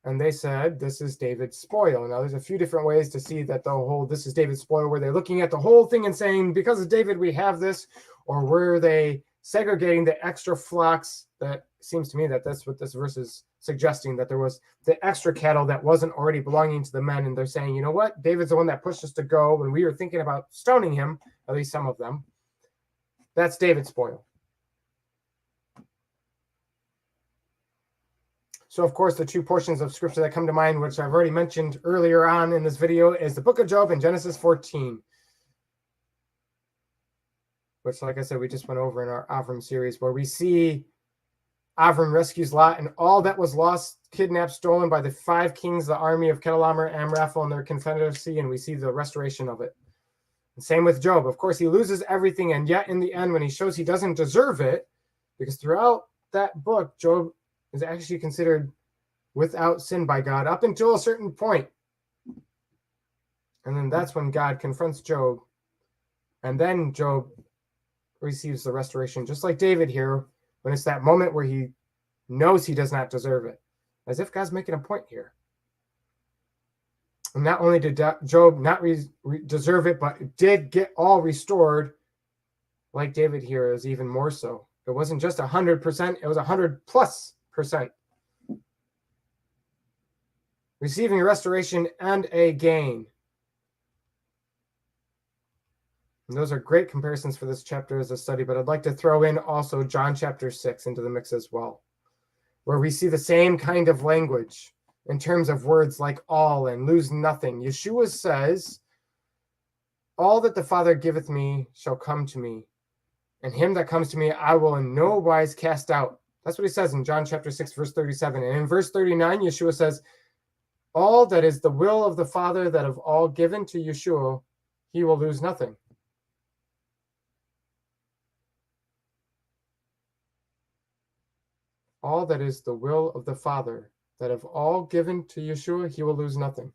And they said, this is David's spoil. Now, there's a few different ways to see that the whole, this is David's spoil, where they're looking at the whole thing and saying, because of David, we have this. Or were they segregating the extra flocks? That seems to me that that's what this verse is suggesting, that there was the extra cattle that wasn't already belonging to the men. And they're saying, you know what? David's the one that pushed us to go when we were thinking about stoning him, at least some of them. That's David's spoil. So, of course, the 2 portions of Scripture that come to mind, which I've already mentioned earlier on in this video, is the book of Job and Genesis 14. Which, like I said, we just went over in our Avram series, where we see Avram rescues Lot and all that was lost, kidnapped, stolen by the 5 kings, the army of Kedalamer, Amraphel, and their confederacy, and we see the restoration of it. And same with Job. Of course, he loses everything, and yet in the end, when he shows he doesn't deserve it, because throughout that book, Job is actually considered without sin by God up until a certain point. And then that's when God confronts Job. And then Job receives the restoration, just like David here, when it's that moment where he knows he does not deserve it. As if God's making a point here. And not only did Job not deserve it, but did get all restored, like David here is even more so. It wasn't just 100%, it was 100+%. Receiving a restoration and a gain. And those are great comparisons for this chapter as a study, but I'd like to throw in also John chapter 6 into the mix as well, where we see the same kind of language in terms of words like all and lose nothing. Yeshua says, all that the Father giveth me shall come to me, and him that comes to me I will in no wise cast out. That's what he says in John chapter 6, verse 37. And in verse 39, Yeshua says, all that is the will of the Father that of all given to Yeshua, he will lose nothing. All that is the will of the Father that of all given to Yeshua, he will lose nothing.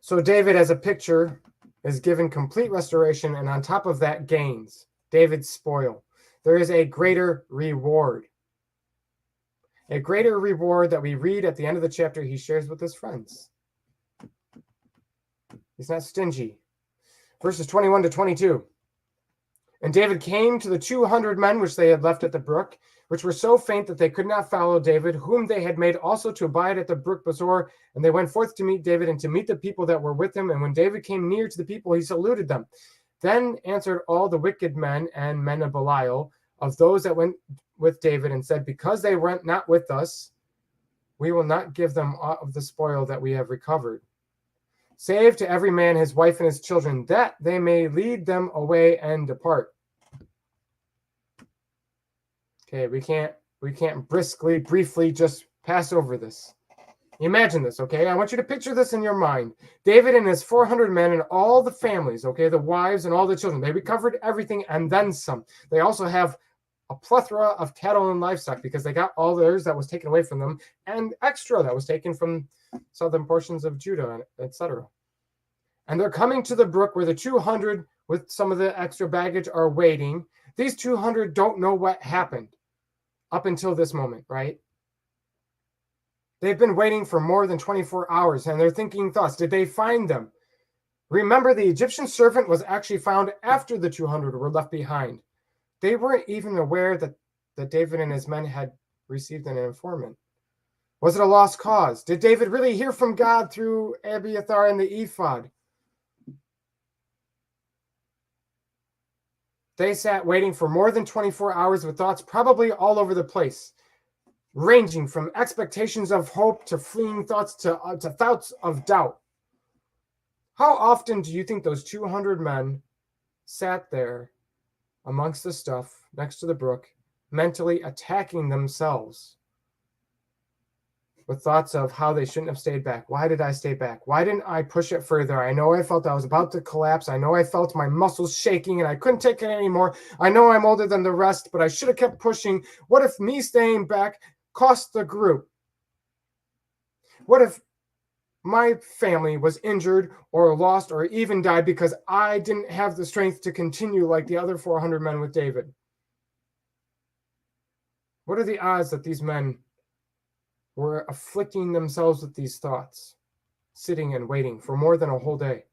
So David, as a picture, is given complete restoration, and on top of that, gains. David's spoil. There is a greater reward. A greater reward that we read at the end of the chapter he shares with his friends. He's not stingy. Verses 21 to 22. And David came to the 200 men which they had left at the brook, which were so faint that they could not follow David, whom they had made also to abide at the brook Besor. And they went forth to meet David and to meet the people that were with him. And when David came near to the people, he saluted them. Then answered all the wicked men and men of Belial, of those that went with David, and said, because they went not with us, we will not give them aught of the spoil that we have recovered. Save to every man his wife and his children, that they may lead them away and depart. Okay, we can't briefly just pass over this. Imagine this, okay? I want you to picture this in your mind. David and his 400 men and all the families, okay, the wives and all the children, they recovered everything and then some. They also have a plethora of cattle and livestock because they got all theirs that was taken away from them and extra that was taken from southern portions of Judah, etc. And they're coming to the brook where the 200 with some of the extra baggage are waiting. These 200 don't know what happened up until this moment, right? They've been waiting for more than 24 hours, and they're thinking thoughts. Did they find them? Remember, the Egyptian servant was actually found after the 200 were left behind. They weren't even aware that David and his men had received an informant. Was it a lost cause? Did David really hear from God through Abiathar and the ephod? They sat waiting for more than 24 hours with thoughts probably all over the place, ranging from expectations of hope to fleeing thoughts to thoughts of doubt. How often do you think those 200 men sat there amongst the stuff next to the brook, mentally attacking themselves with thoughts of how they shouldn't have stayed back? Why did I stay back? Why didn't I push it further? I know I felt I was about to collapse. I know I felt my muscles shaking and I couldn't take it anymore. I know I'm older than the rest, but I should have kept pushing. What if me staying back cost the group? What if my family was injured or lost or even died because I didn't have the strength to continue like the other 400 men with David? What are the odds that these men were afflicting themselves with these thoughts, sitting and waiting for more than a whole day?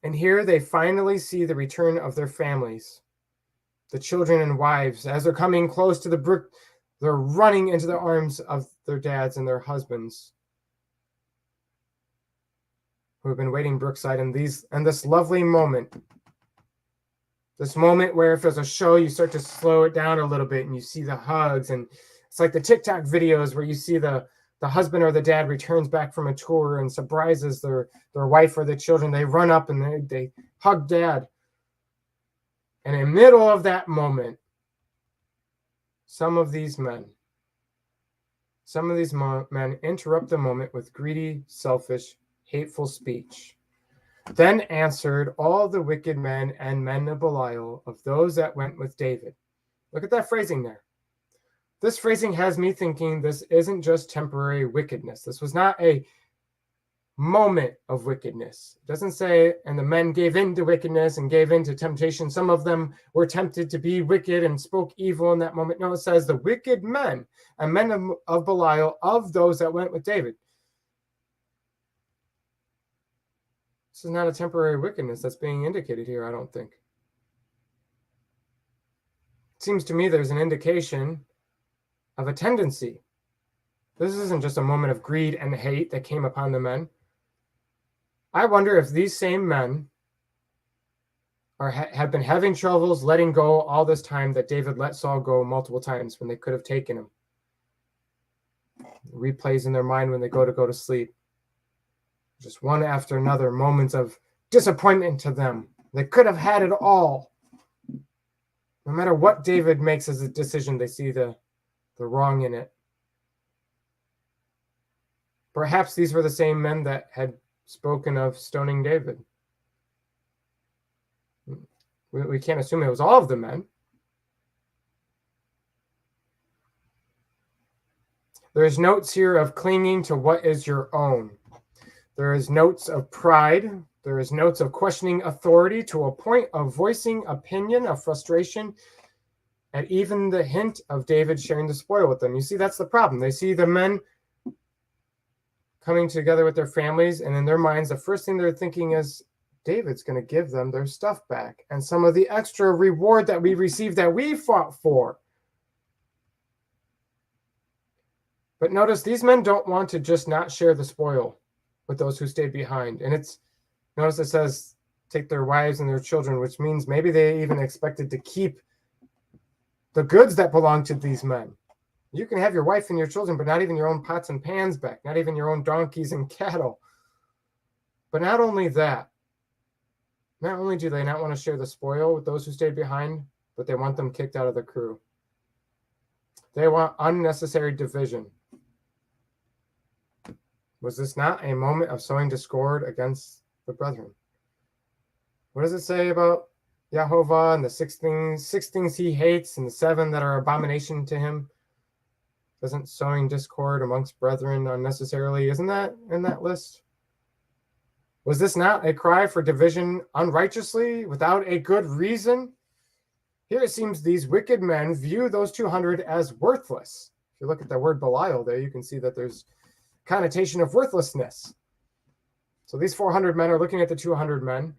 And here they finally see the return of their families, the children and wives. As they're coming close to the brook, they're running into the arms of their dads and their husbands who have been waiting brookside. And this lovely moment, this moment where if there's a show, you start to slow it down a little bit and you see the hugs. And it's like the TikTok videos where you see the husband or the dad returns back from a tour and surprises their wife or the children. They run up and they hug dad. And in the middle of that moment, some of these men interrupt the moment with greedy, selfish, hateful speech. Then answered all the wicked men and men of Belial of those that went with David. Look at that phrasing there. This phrasing has me thinking this isn't just temporary wickedness. This was not a moment of wickedness. It doesn't say, and the men gave in to wickedness and gave in to temptation. Some of them were tempted to be wicked and spoke evil in that moment. No, it says the wicked men and men of Belial of those that went with David. This is not a temporary wickedness that's being indicated here, I don't think. It seems to me there's an indication of a tendency. This isn't just a moment of greed and hate that came upon the men. I wonder if these same men have been having troubles letting go all this time that David let Saul go multiple times when they could have taken him. Replays in their mind when they go to sleep. Just one after another, moments of disappointment to them. They could have had it all. No matter what David makes as a decision, they see the wrong in it. Perhaps these were the same men that had spoken of stoning David. We can't assume it was all of the men. There's notes here of clinging to what is your own. There is notes of pride. There is notes of questioning authority to a point of voicing opinion, of frustration, and even the hint of David sharing the spoil with them. You see, that's the problem. They see the men coming together with their families, and in their minds, the first thing they're thinking is, David's going to give them their stuff back and some of the extra reward that we received that we fought for. But notice these men don't want to just not share the spoil with those who stayed behind. And notice it says, take their wives and their children, which means maybe they even expected to keep the goods that belong to these men. You can have your wife and your children, but not even your own pots and pans back, not even your own donkeys and cattle. But not only that, not only do they not want to share the spoil with those who stayed behind, but they want them kicked out of the crew. They want unnecessary division. Was this not a moment of sowing discord against the brethren? What does it say about Jehovah and the six things he hates and the 7 that are abomination to him? Isn't sowing discord amongst brethren unnecessarily? Isn't that in that list? Was this not a cry for division unrighteously without a good reason? Here it seems these wicked men view those 200 as worthless, If you look at the word Belial there, you can see that there's connotation of worthlessness. So these 400 men are looking at the 200 men,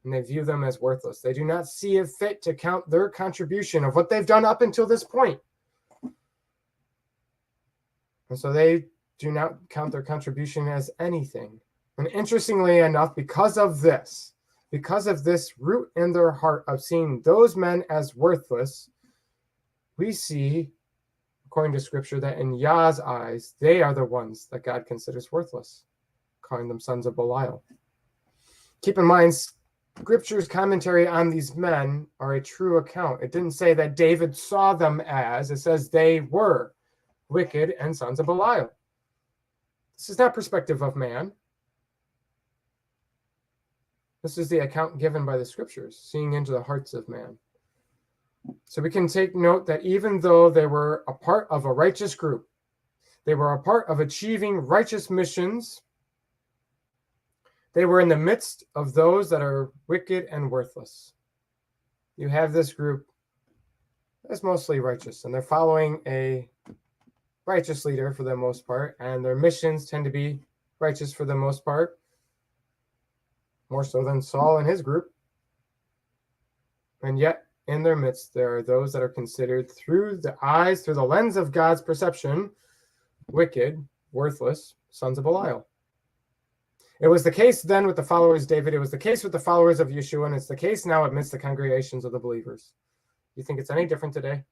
and they view them as worthless. They do not see it fit to count their contribution of what they've done up until this point. And so they do not count their contribution as anything. And interestingly enough, because of this root in their heart of seeing those men as worthless, we see, according to Scripture, that in Yah's eyes, they are the ones that God considers worthless, calling them sons of Belial. Keep in mind, Scripture's commentary on these men are a true account. It didn't say that David saw them as, it says they were wicked and sons of Belial. This is not perspective of man. This is the account given by the Scriptures, seeing into the hearts of man. So we can take note that even though they were a part of a righteous group, they were a part of achieving righteous missions, they were in the midst of those that are wicked and worthless. You have this group that's mostly righteous, and they're following a righteous leader for the most part, and their missions tend to be righteous for the most part, more so than Saul and his group. And yet, in their midst, there are those that are considered through the lens of God's perception, wicked, worthless, sons of Belial. It was the case then with the followers of David. It was the case with the followers of Yeshua, and it's the case now amidst the congregations of the believers. You think it's any different today?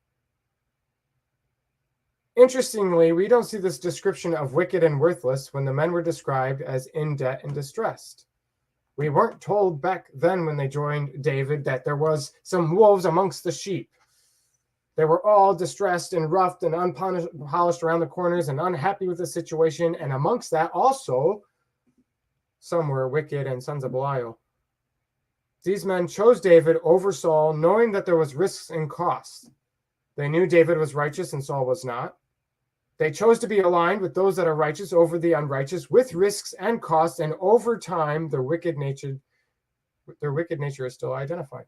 Interestingly, we don't see this description of wicked and worthless when the men were described as in debt and distressed. We weren't told back then when they joined David that there was some wolves amongst the sheep. They were all distressed and roughed and unpolished around the corners and unhappy with the situation. And amongst that also, some were wicked and sons of Belial. These men chose David over Saul, knowing that there was risks and costs. They knew David was righteous and Saul was not. They chose to be aligned with those that are righteous over the unrighteous, with risks and costs, and over time, their wicked nature is still identified.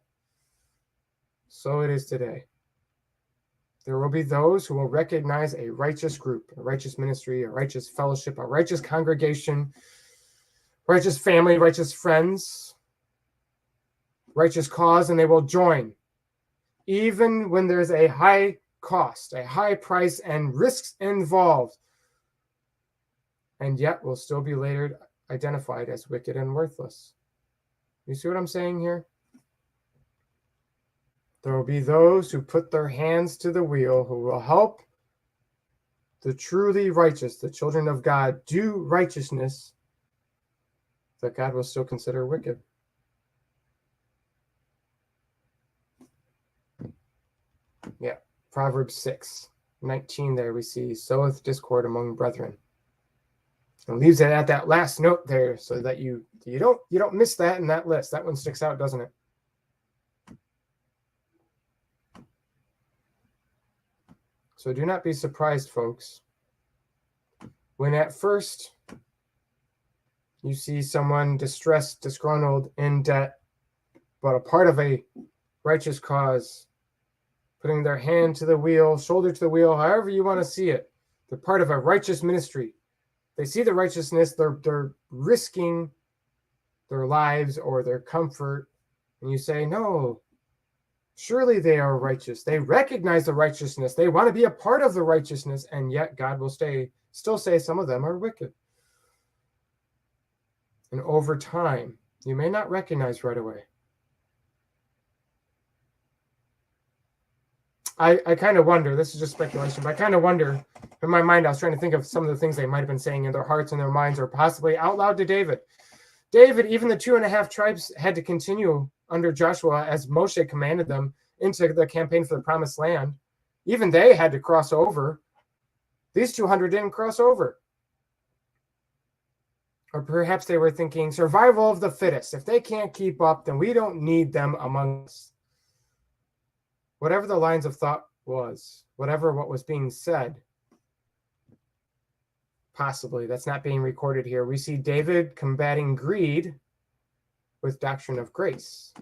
So it is today. There will be those who will recognize a righteous group, a righteous ministry, a righteous fellowship, a righteous congregation, righteous family, righteous friends, righteous cause, and they will join, even when there's a high cost, a high price, and risks involved, and yet will still be later identified as wicked and worthless. You see what I'm saying here? There will be those who put their hands to the wheel, who will help the truly righteous, the children of God, do righteousness that God will still consider wicked. Yeah. Proverbs 6:19 there we see, soweth discord among brethren. And leaves it at that last note there so that you don't miss that in that list. That one sticks out, doesn't it? So do not be surprised, folks, when at first you see someone distressed, disgruntled, in debt, but a part of a righteous cause, putting their hand to the wheel, shoulder to the wheel, however you want to see it. They're part of a righteous ministry. They see the righteousness. They're risking their lives or their comfort. And you say, no, surely they are righteous. They recognize the righteousness. They want to be a part of the righteousness. And yet God will still say some of them are wicked. And over time, you may not recognize right away. I kind of wonder, this is just speculation, but I kind of wonder, in my mind, I was trying to think of some of the things they might have been saying in their hearts and their minds, or possibly out loud to David. David, even the 2.5 tribes had to continue under Joshua as Moshe commanded them into the campaign for the promised land. Even they had to cross over. These 200 didn't cross over. Or perhaps they were thinking, survival of the fittest. If they can't keep up, then we don't need them among us. Whatever the lines of thought was, whatever what was being said, possibly, that's not being recorded here. We see David combating greed with doctrine of grace.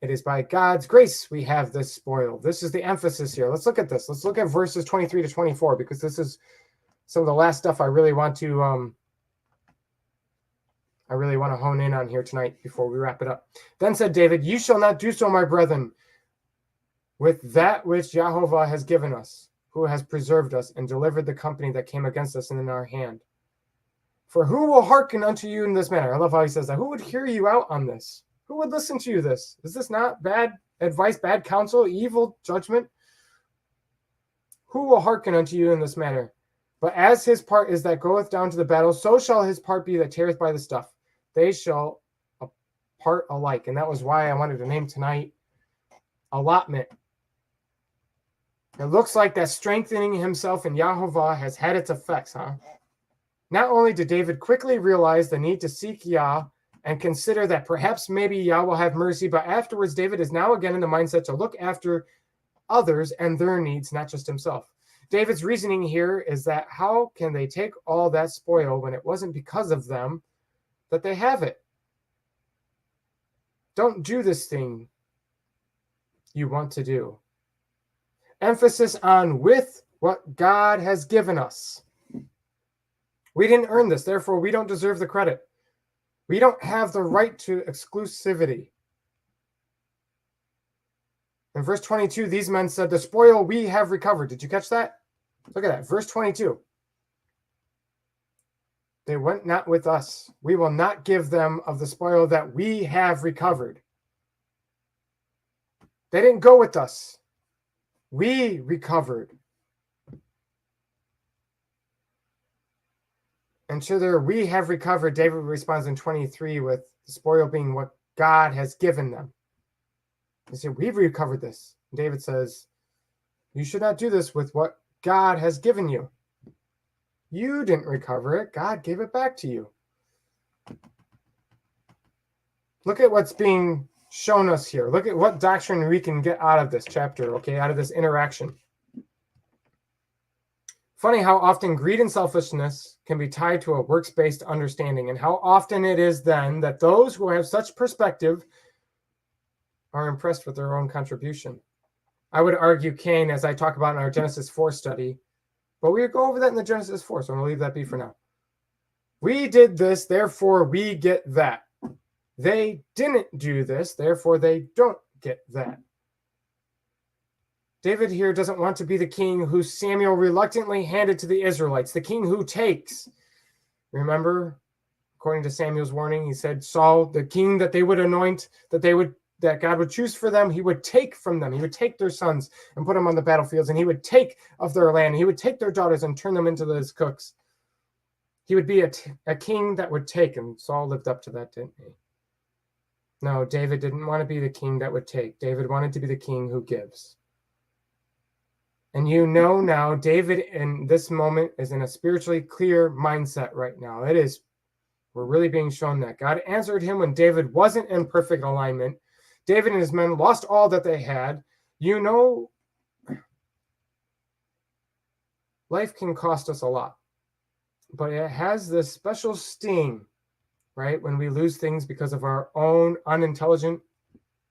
It is by God's grace we have this spoil. This is the emphasis here. Let's look at this. Let's look at verses 23 to 24, because this is some of the last stuff I really want to hone in on here tonight before we wrap it up. Then said David, "You shall not do so, my brethren, with that which Jehovah has given us, who has preserved us and delivered the company that came against us in our hand. For who will hearken unto you in this manner?" I love how he says that. Who would hear you out on this? Who would listen to you this? Is this not bad advice, bad counsel, evil judgment? Who will hearken unto you in this manner? But as his part is that goeth down to the battle, so shall his part be that teareth by the stuff. They shall part alike. And that was why I wanted to name tonight Allotment. It looks like that strengthening himself in Yahovah has had its effects, huh? Not only did David quickly realize the need to seek Yah and consider that perhaps maybe Yah will have mercy, but afterwards David is now again in the mindset to look after others and their needs, not just himself. David's reasoning here is that how can they take all that spoil when it wasn't because of them that they have it? Don't do this thing you want to do. Emphasis on with what God has given us. We didn't earn this, therefore we don't deserve the credit. We don't have the right to exclusivity. In verse 22, these men said, "The spoil we have recovered." Did you catch that? Look at that. Verse 22. They went not with us. We will not give them of the spoil that we have recovered. They didn't go with us. We recovered. And to their "we have recovered," David responds in 23 with the spoil being what God has given them. They say, "We've recovered this." And David says, "You should not do this with what God has given you. You didn't recover it. God gave it back to you." Look at what's being shown us here. Look at what doctrine we can get out of this chapter, okay, out of this interaction. Funny how often greed and selfishness can be tied to a works-based understanding, and how often it is then that those who have such perspective are impressed with their own contribution. I would argue Cain, as I talk about in our Genesis 4 study, but we'll go over that in the Genesis 4, so I'm going to leave that be for now. We did this, therefore we get that. They didn't do this, therefore they don't get that. David here doesn't want to be the king who Samuel reluctantly handed to the Israelites, the king who takes. Remember, according to Samuel's warning, he said Saul, the king that they would anoint, that God would choose for them, he would take from them. He would take their sons and put them on the battlefields, and he would take of their land. He would take their daughters and turn them into his cooks. He would be a king that would take, and Saul lived up to that, didn't he? No, David didn't want to be the king that would take. David wanted to be the king who gives. And you know now, David in this moment is in a spiritually clear mindset right now. We're really being shown that. God answered him when David wasn't in perfect alignment. David and his men lost all that they had. You know, life can cost us a lot, but it has this special sting, right? When we lose things because of our own unintelligent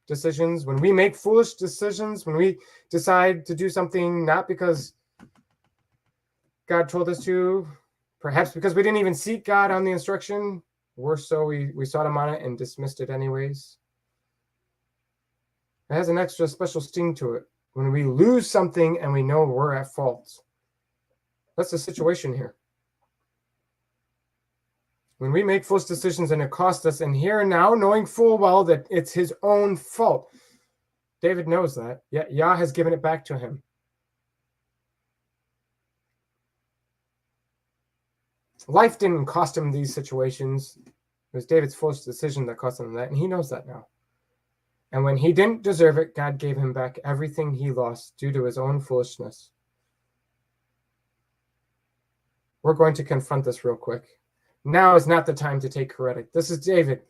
decisions, when we make foolish decisions, when we decide to do something not because God told us to, perhaps because we didn't even seek God on the instruction, worse so we sought him on it and dismissed it anyways. It has an extra special sting to it when we lose something and we know we're at fault. That's the situation here. When we make foolish decisions and it costs us, and here and now, knowing full well that it's his own fault. David knows that, yet Yah has given it back to him. Life didn't cost him these situations. It was David's foolish decision that cost him that, and he knows that now. And when he didn't deserve it, God gave him back everything he lost due to his own foolishness. We're going to confront this real quick. Now is not the time to take credit. This is David.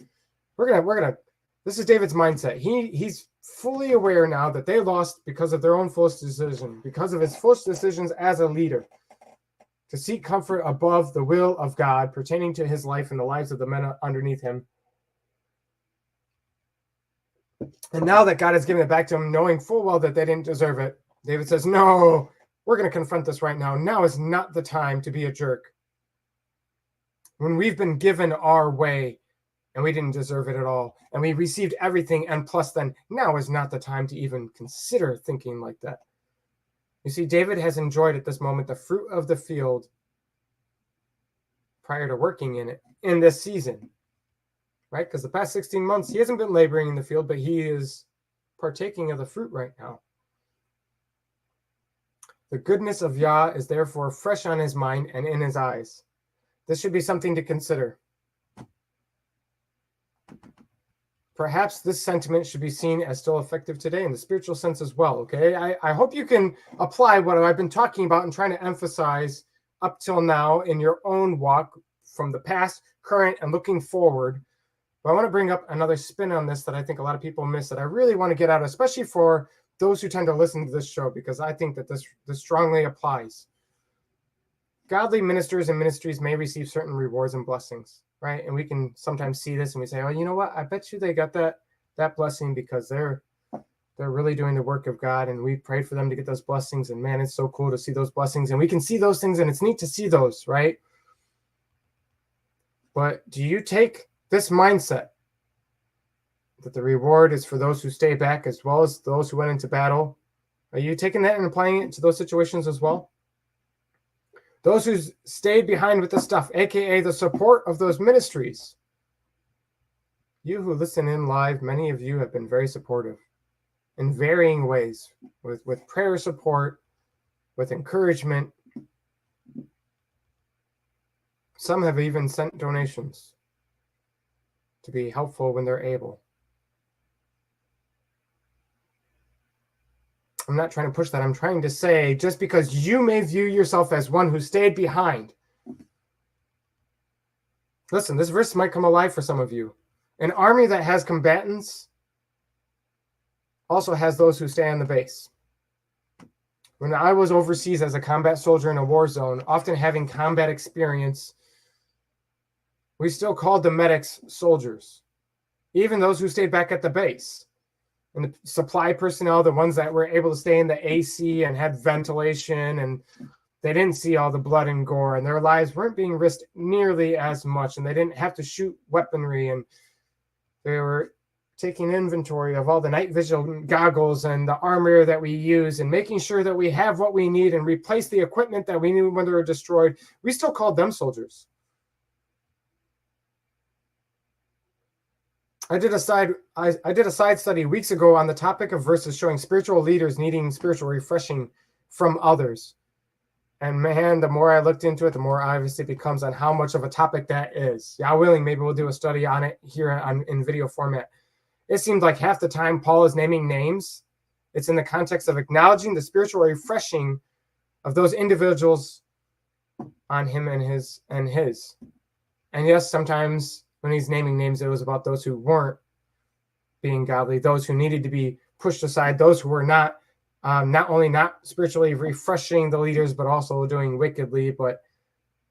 This is David's mindset. He's fully aware now that they lost because of their own foolish decision, because of his foolish decisions as a leader, to seek comfort above the will of God pertaining to his life and the lives of the men underneath him. And now that God has given it back to him, knowing full well that they didn't deserve it, David says, no, we're going to confront this right now. Now is not the time to be a jerk. When we've been given our way and we didn't deserve it at all, and we received everything, and plus then, now is not the time to even consider thinking like that. You see, David has enjoyed at this moment the fruit of the field prior to working in it in this season, right? Because the past 16 months, he hasn't been laboring in the field, but he is partaking of the fruit right now. The goodness of Yah is therefore fresh on his mind and in his eyes. This should be something to consider. Perhaps this sentiment should be seen as still effective today in the spiritual sense as well, okay? I hope you can apply what I've been talking about and trying to emphasize up till now in your own walk from the past, current, and looking forward. But I want to bring up another spin on this that I think a lot of people miss that I really want to get out, especially for those who tend to listen to this show, because I think that this strongly applies. Godly ministers and ministries may receive certain rewards and blessings, right? And we can sometimes see this and we say, oh, you know what? I bet you they got that blessing because they're really doing the work of God, and we prayed for them to get those blessings, and man, it's so cool to see those blessings, and we can see those things, and it's neat to see those, right? But do you take this mindset that the reward is for those who stay back as well as those who went into battle? Are you taking that and applying it to those situations as well? Those who stayed behind with the stuff, aka the support of those ministries. You who listen in live, many of you have been very supportive in varying ways, with prayer support, with encouragement. Some have even sent donations to be helpful when they're able. I'm not trying to push that. I'm trying to say, just because you may view yourself as one who stayed behind. Listen, this verse might come alive for some of you. An army that has combatants also has those who stay on the base. When I was overseas as a combat soldier in a war zone, often having combat experience, we still called the medics soldiers, even those who stayed back at the base. And the supply personnel, the ones that were able to stay in the AC and had ventilation, and they didn't see all the blood and gore, and their lives weren't being risked nearly as much, and they didn't have to shoot weaponry, and they were taking inventory of all the night vision goggles and the armor that we use, and making sure that we have what we need and replace the equipment that we knew when they were destroyed. We still called them soldiers. I did a side study weeks ago on the topic of verses showing spiritual leaders needing spiritual refreshing from others. And man, the more I looked into it, the more obvious it becomes on how much of a topic that is. Yeah, willing, maybe we'll do a study on it here in video format. It seems like half the time Paul is naming names, it's in the context of acknowledging the spiritual refreshing of those individuals on him and his. And yes, sometimes when he's naming names, it was about those who weren't being godly, those who needed to be pushed aside, those who were not only not spiritually refreshing the leaders, but also doing wickedly. But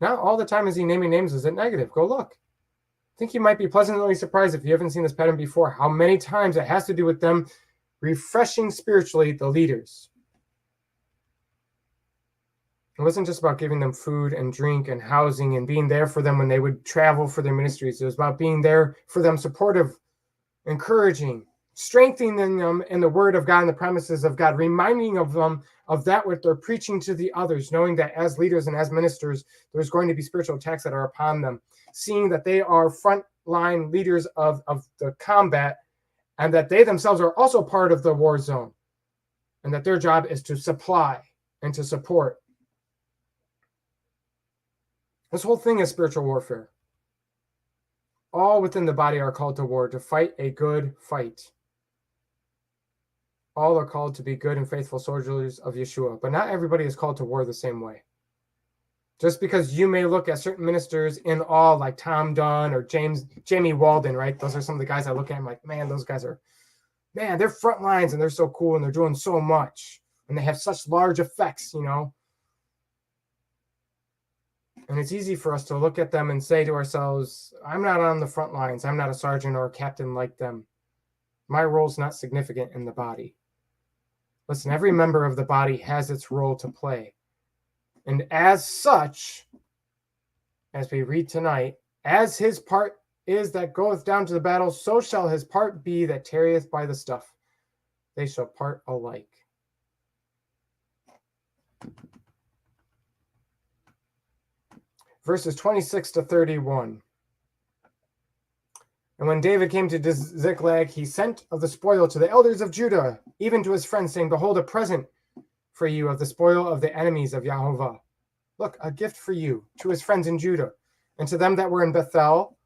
not all the time is he naming names. Is it negative? Go look. I think you might be pleasantly surprised if you haven't seen this pattern before, how many times it has to do with them refreshing spiritually the leaders. It wasn't just about giving them food and drink and housing and being there for them when they would travel for their ministries. It was about being there for them, supportive, encouraging, strengthening them in the word of God and the promises of God, reminding of them of that what they're preaching to the others, knowing that as leaders and as ministers, there's going to be spiritual attacks that are upon them, seeing that they are frontline leaders of the combat, and that they themselves are also part of the war zone, and that their job is to supply and to support. This whole thing is spiritual warfare. All within the body are called to war, to fight a good fight. All are called to be good and faithful soldiers of Yeshua, but not everybody is called to war the same way. Just because you may look at certain ministers in awe, like Tom Dunn or Jamie Walden, right? Those are some of the guys I look at. I'm like, man, those guys are, man, they're front lines and they're so cool and they're doing so much and they have such large effects, you know. And it's easy for us to look at them and say to ourselves, I'm not on the front lines. I'm not a sergeant or a captain like them. My role is not significant in the body. Listen, every member of the body has its role to play. And as such, as we read tonight, as his part is that goeth down to the battle, so shall his part be that tarrieth by the stuff. They shall part alike. Verses 26 to 31. And when David came to Ziklag, he sent of the spoil to the elders of Judah, even to his friends, saying, Behold, a present for you of the spoil of the enemies of Jehovah. Look, a gift for you, to his friends in Judah, and to them that were in Bethel,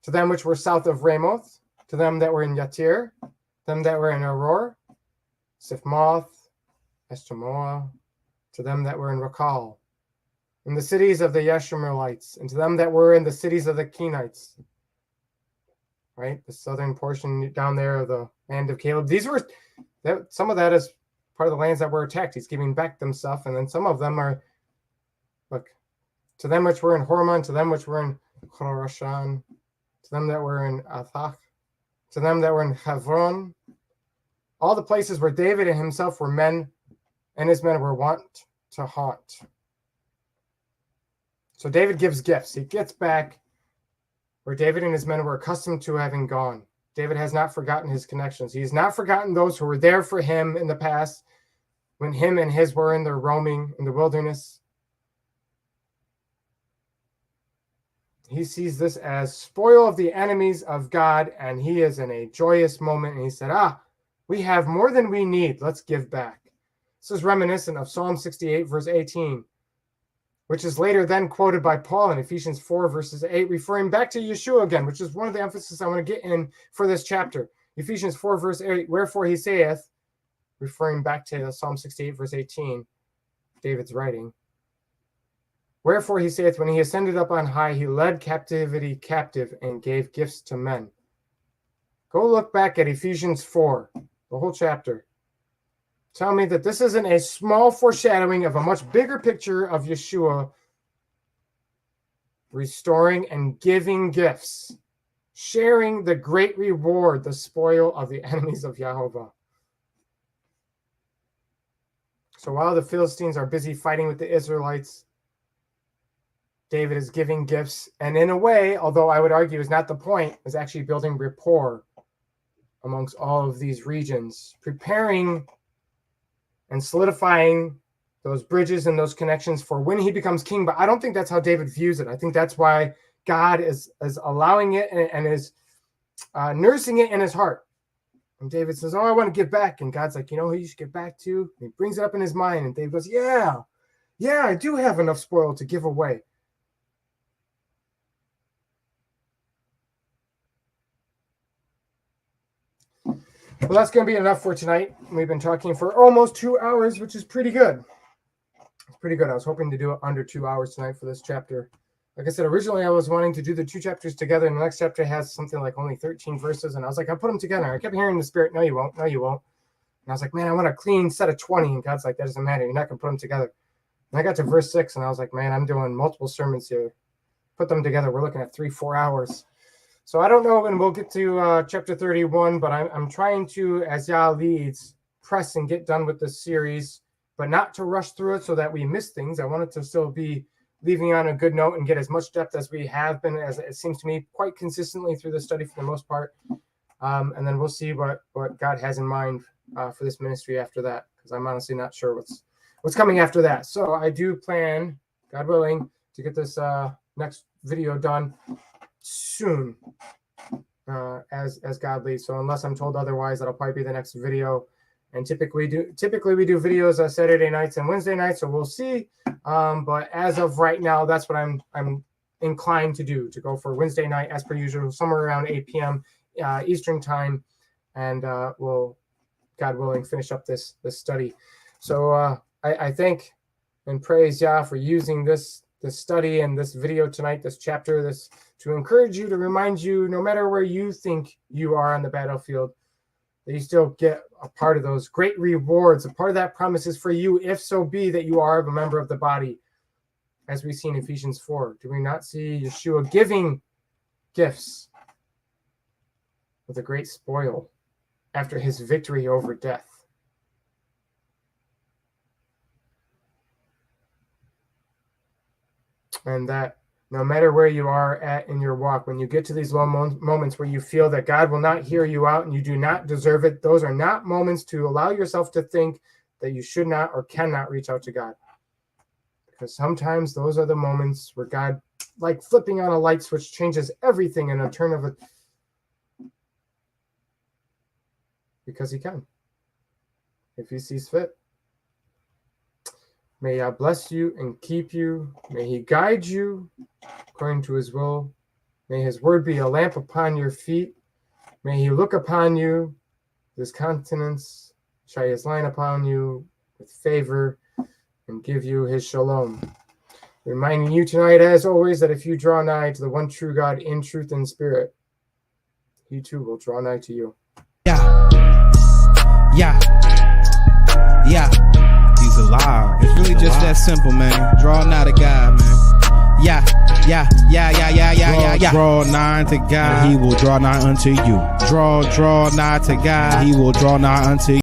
to them which were south of Ramoth, to them that were in Yatir, them that were in Aror, Siphmoth, Eshtemoa, to them that were in Rakal, in the cities of the Yeshurunites, and to them that were in the cities of the Kenites. Right, the southern portion down there of the land of Caleb. These were, some of that is part of the lands that were attacked. He's giving back them stuff, and then some of them are, look, to them which were in Hormon, to them which were in Khorashan, to them that were in Athach, to them that were in Hebron, all the places where David and himself were men, and his men were wont to haunt. So David gives gifts. He gets back where David and his men were accustomed to having gone. David has not forgotten his connections. He has not forgotten those who were there for him in the past when him and his were in their roaming in the wilderness. He sees this as spoil of the enemies of God, and he is in a joyous moment. And he said, we have more than we need. Let's give back. This is reminiscent of Psalm 68, verse 18. Which is later then quoted by Paul in Ephesians 4, verses 8, referring back to Yeshua again, which is one of the emphasis I want to get in for this chapter. Ephesians 4, verse 8, wherefore he saith, referring back to Psalm 68, verse 18, David's writing, wherefore he saith, when he ascended up on high, he led captivity captive and gave gifts to men. Go look back at Ephesians 4, the whole chapter. Tell me that this isn't a small foreshadowing of a much bigger picture of Yeshua restoring and giving gifts, sharing the great reward, the spoil of the enemies of Jehovah. So while the Philistines are busy fighting with the Israelites, David is giving gifts, and in a way, although I would argue is not the point, is actually building rapport amongst all of these regions, preparing and solidifying those bridges and those connections for when he becomes king. But I don't think that's how David views it. I think that's why God is allowing it and is nursing it in his heart. And David says, I want to give back. And God's like, you know who you should give back to? And he brings it up in his mind. And David goes, yeah, I do have enough spoil to give away. Well, that's going to be enough for tonight. We've been talking for almost 2 hours, which is pretty good. It's pretty good. I was hoping to do it under 2 hours tonight for this chapter. Like I said, originally I was wanting to do the two chapters together, and the next chapter has something like only 13 verses, and I was like, I'll put them together. I kept hearing the Spirit, no, you won't. And I was like, man, I want a clean set of 20, and God's like, that doesn't matter. You're not going to put them together. And I got to verse 6, and I was like, man, I'm doing multiple sermons here. Put them together. We're looking at 3-4 hours. So I don't know when we'll get to chapter 31, but I'm trying to, as Yah leads, press and get done with this series, but not to rush through it so that we miss things. I want it to still be leaving on a good note and get as much depth as we have been, as it seems to me, quite consistently through the study for the most part. And then we'll see what God has in mind for this ministry after that, because I'm honestly not sure what's coming after that. So I do plan, God willing, to get this next video done soon, as God leads. So unless I'm told otherwise, that'll probably be the next video. And typically we do videos Saturday nights and Wednesday nights, so we'll see. But as of right now, that's what I'm inclined to do, to go for Wednesday night as per usual, somewhere around 8 p.m. Eastern time, and we'll, God willing, finish up this study. So I thank and praise Yah for using this study and this video tonight, this chapter, this to encourage you, to remind you, no matter where you think you are on the battlefield, that you still get a part of those great rewards. A part of that promise is for you, if so be that you are a member of the body, as we see in Ephesians 4. Do we not see Yeshua giving gifts with a great spoil after his victory over death. And that no matter where you are at in your walk, when you get to these low moments where you feel that God will not hear you out and you do not deserve it, those are not moments to allow yourself to think that you should not or cannot reach out to God. Because sometimes those are the moments where God, like flipping on a light switch, changes everything in a turn of a... Because he can, if he sees fit. May God bless you and keep you. May he guide you according to his will. May his word be a lamp upon your feet. May he look upon you, his countenance, shine his line upon you with favor, and give you his shalom. Reminding you tonight, as always, that if you draw nigh to the one true God in truth and spirit, he too will draw nigh to you. Yeah. He's alive. It's really just that simple, man. Draw nigh to God, man. Yeah. Draw nigh to God, he will draw nigh unto you. Draw nigh to God, he will draw nigh unto you.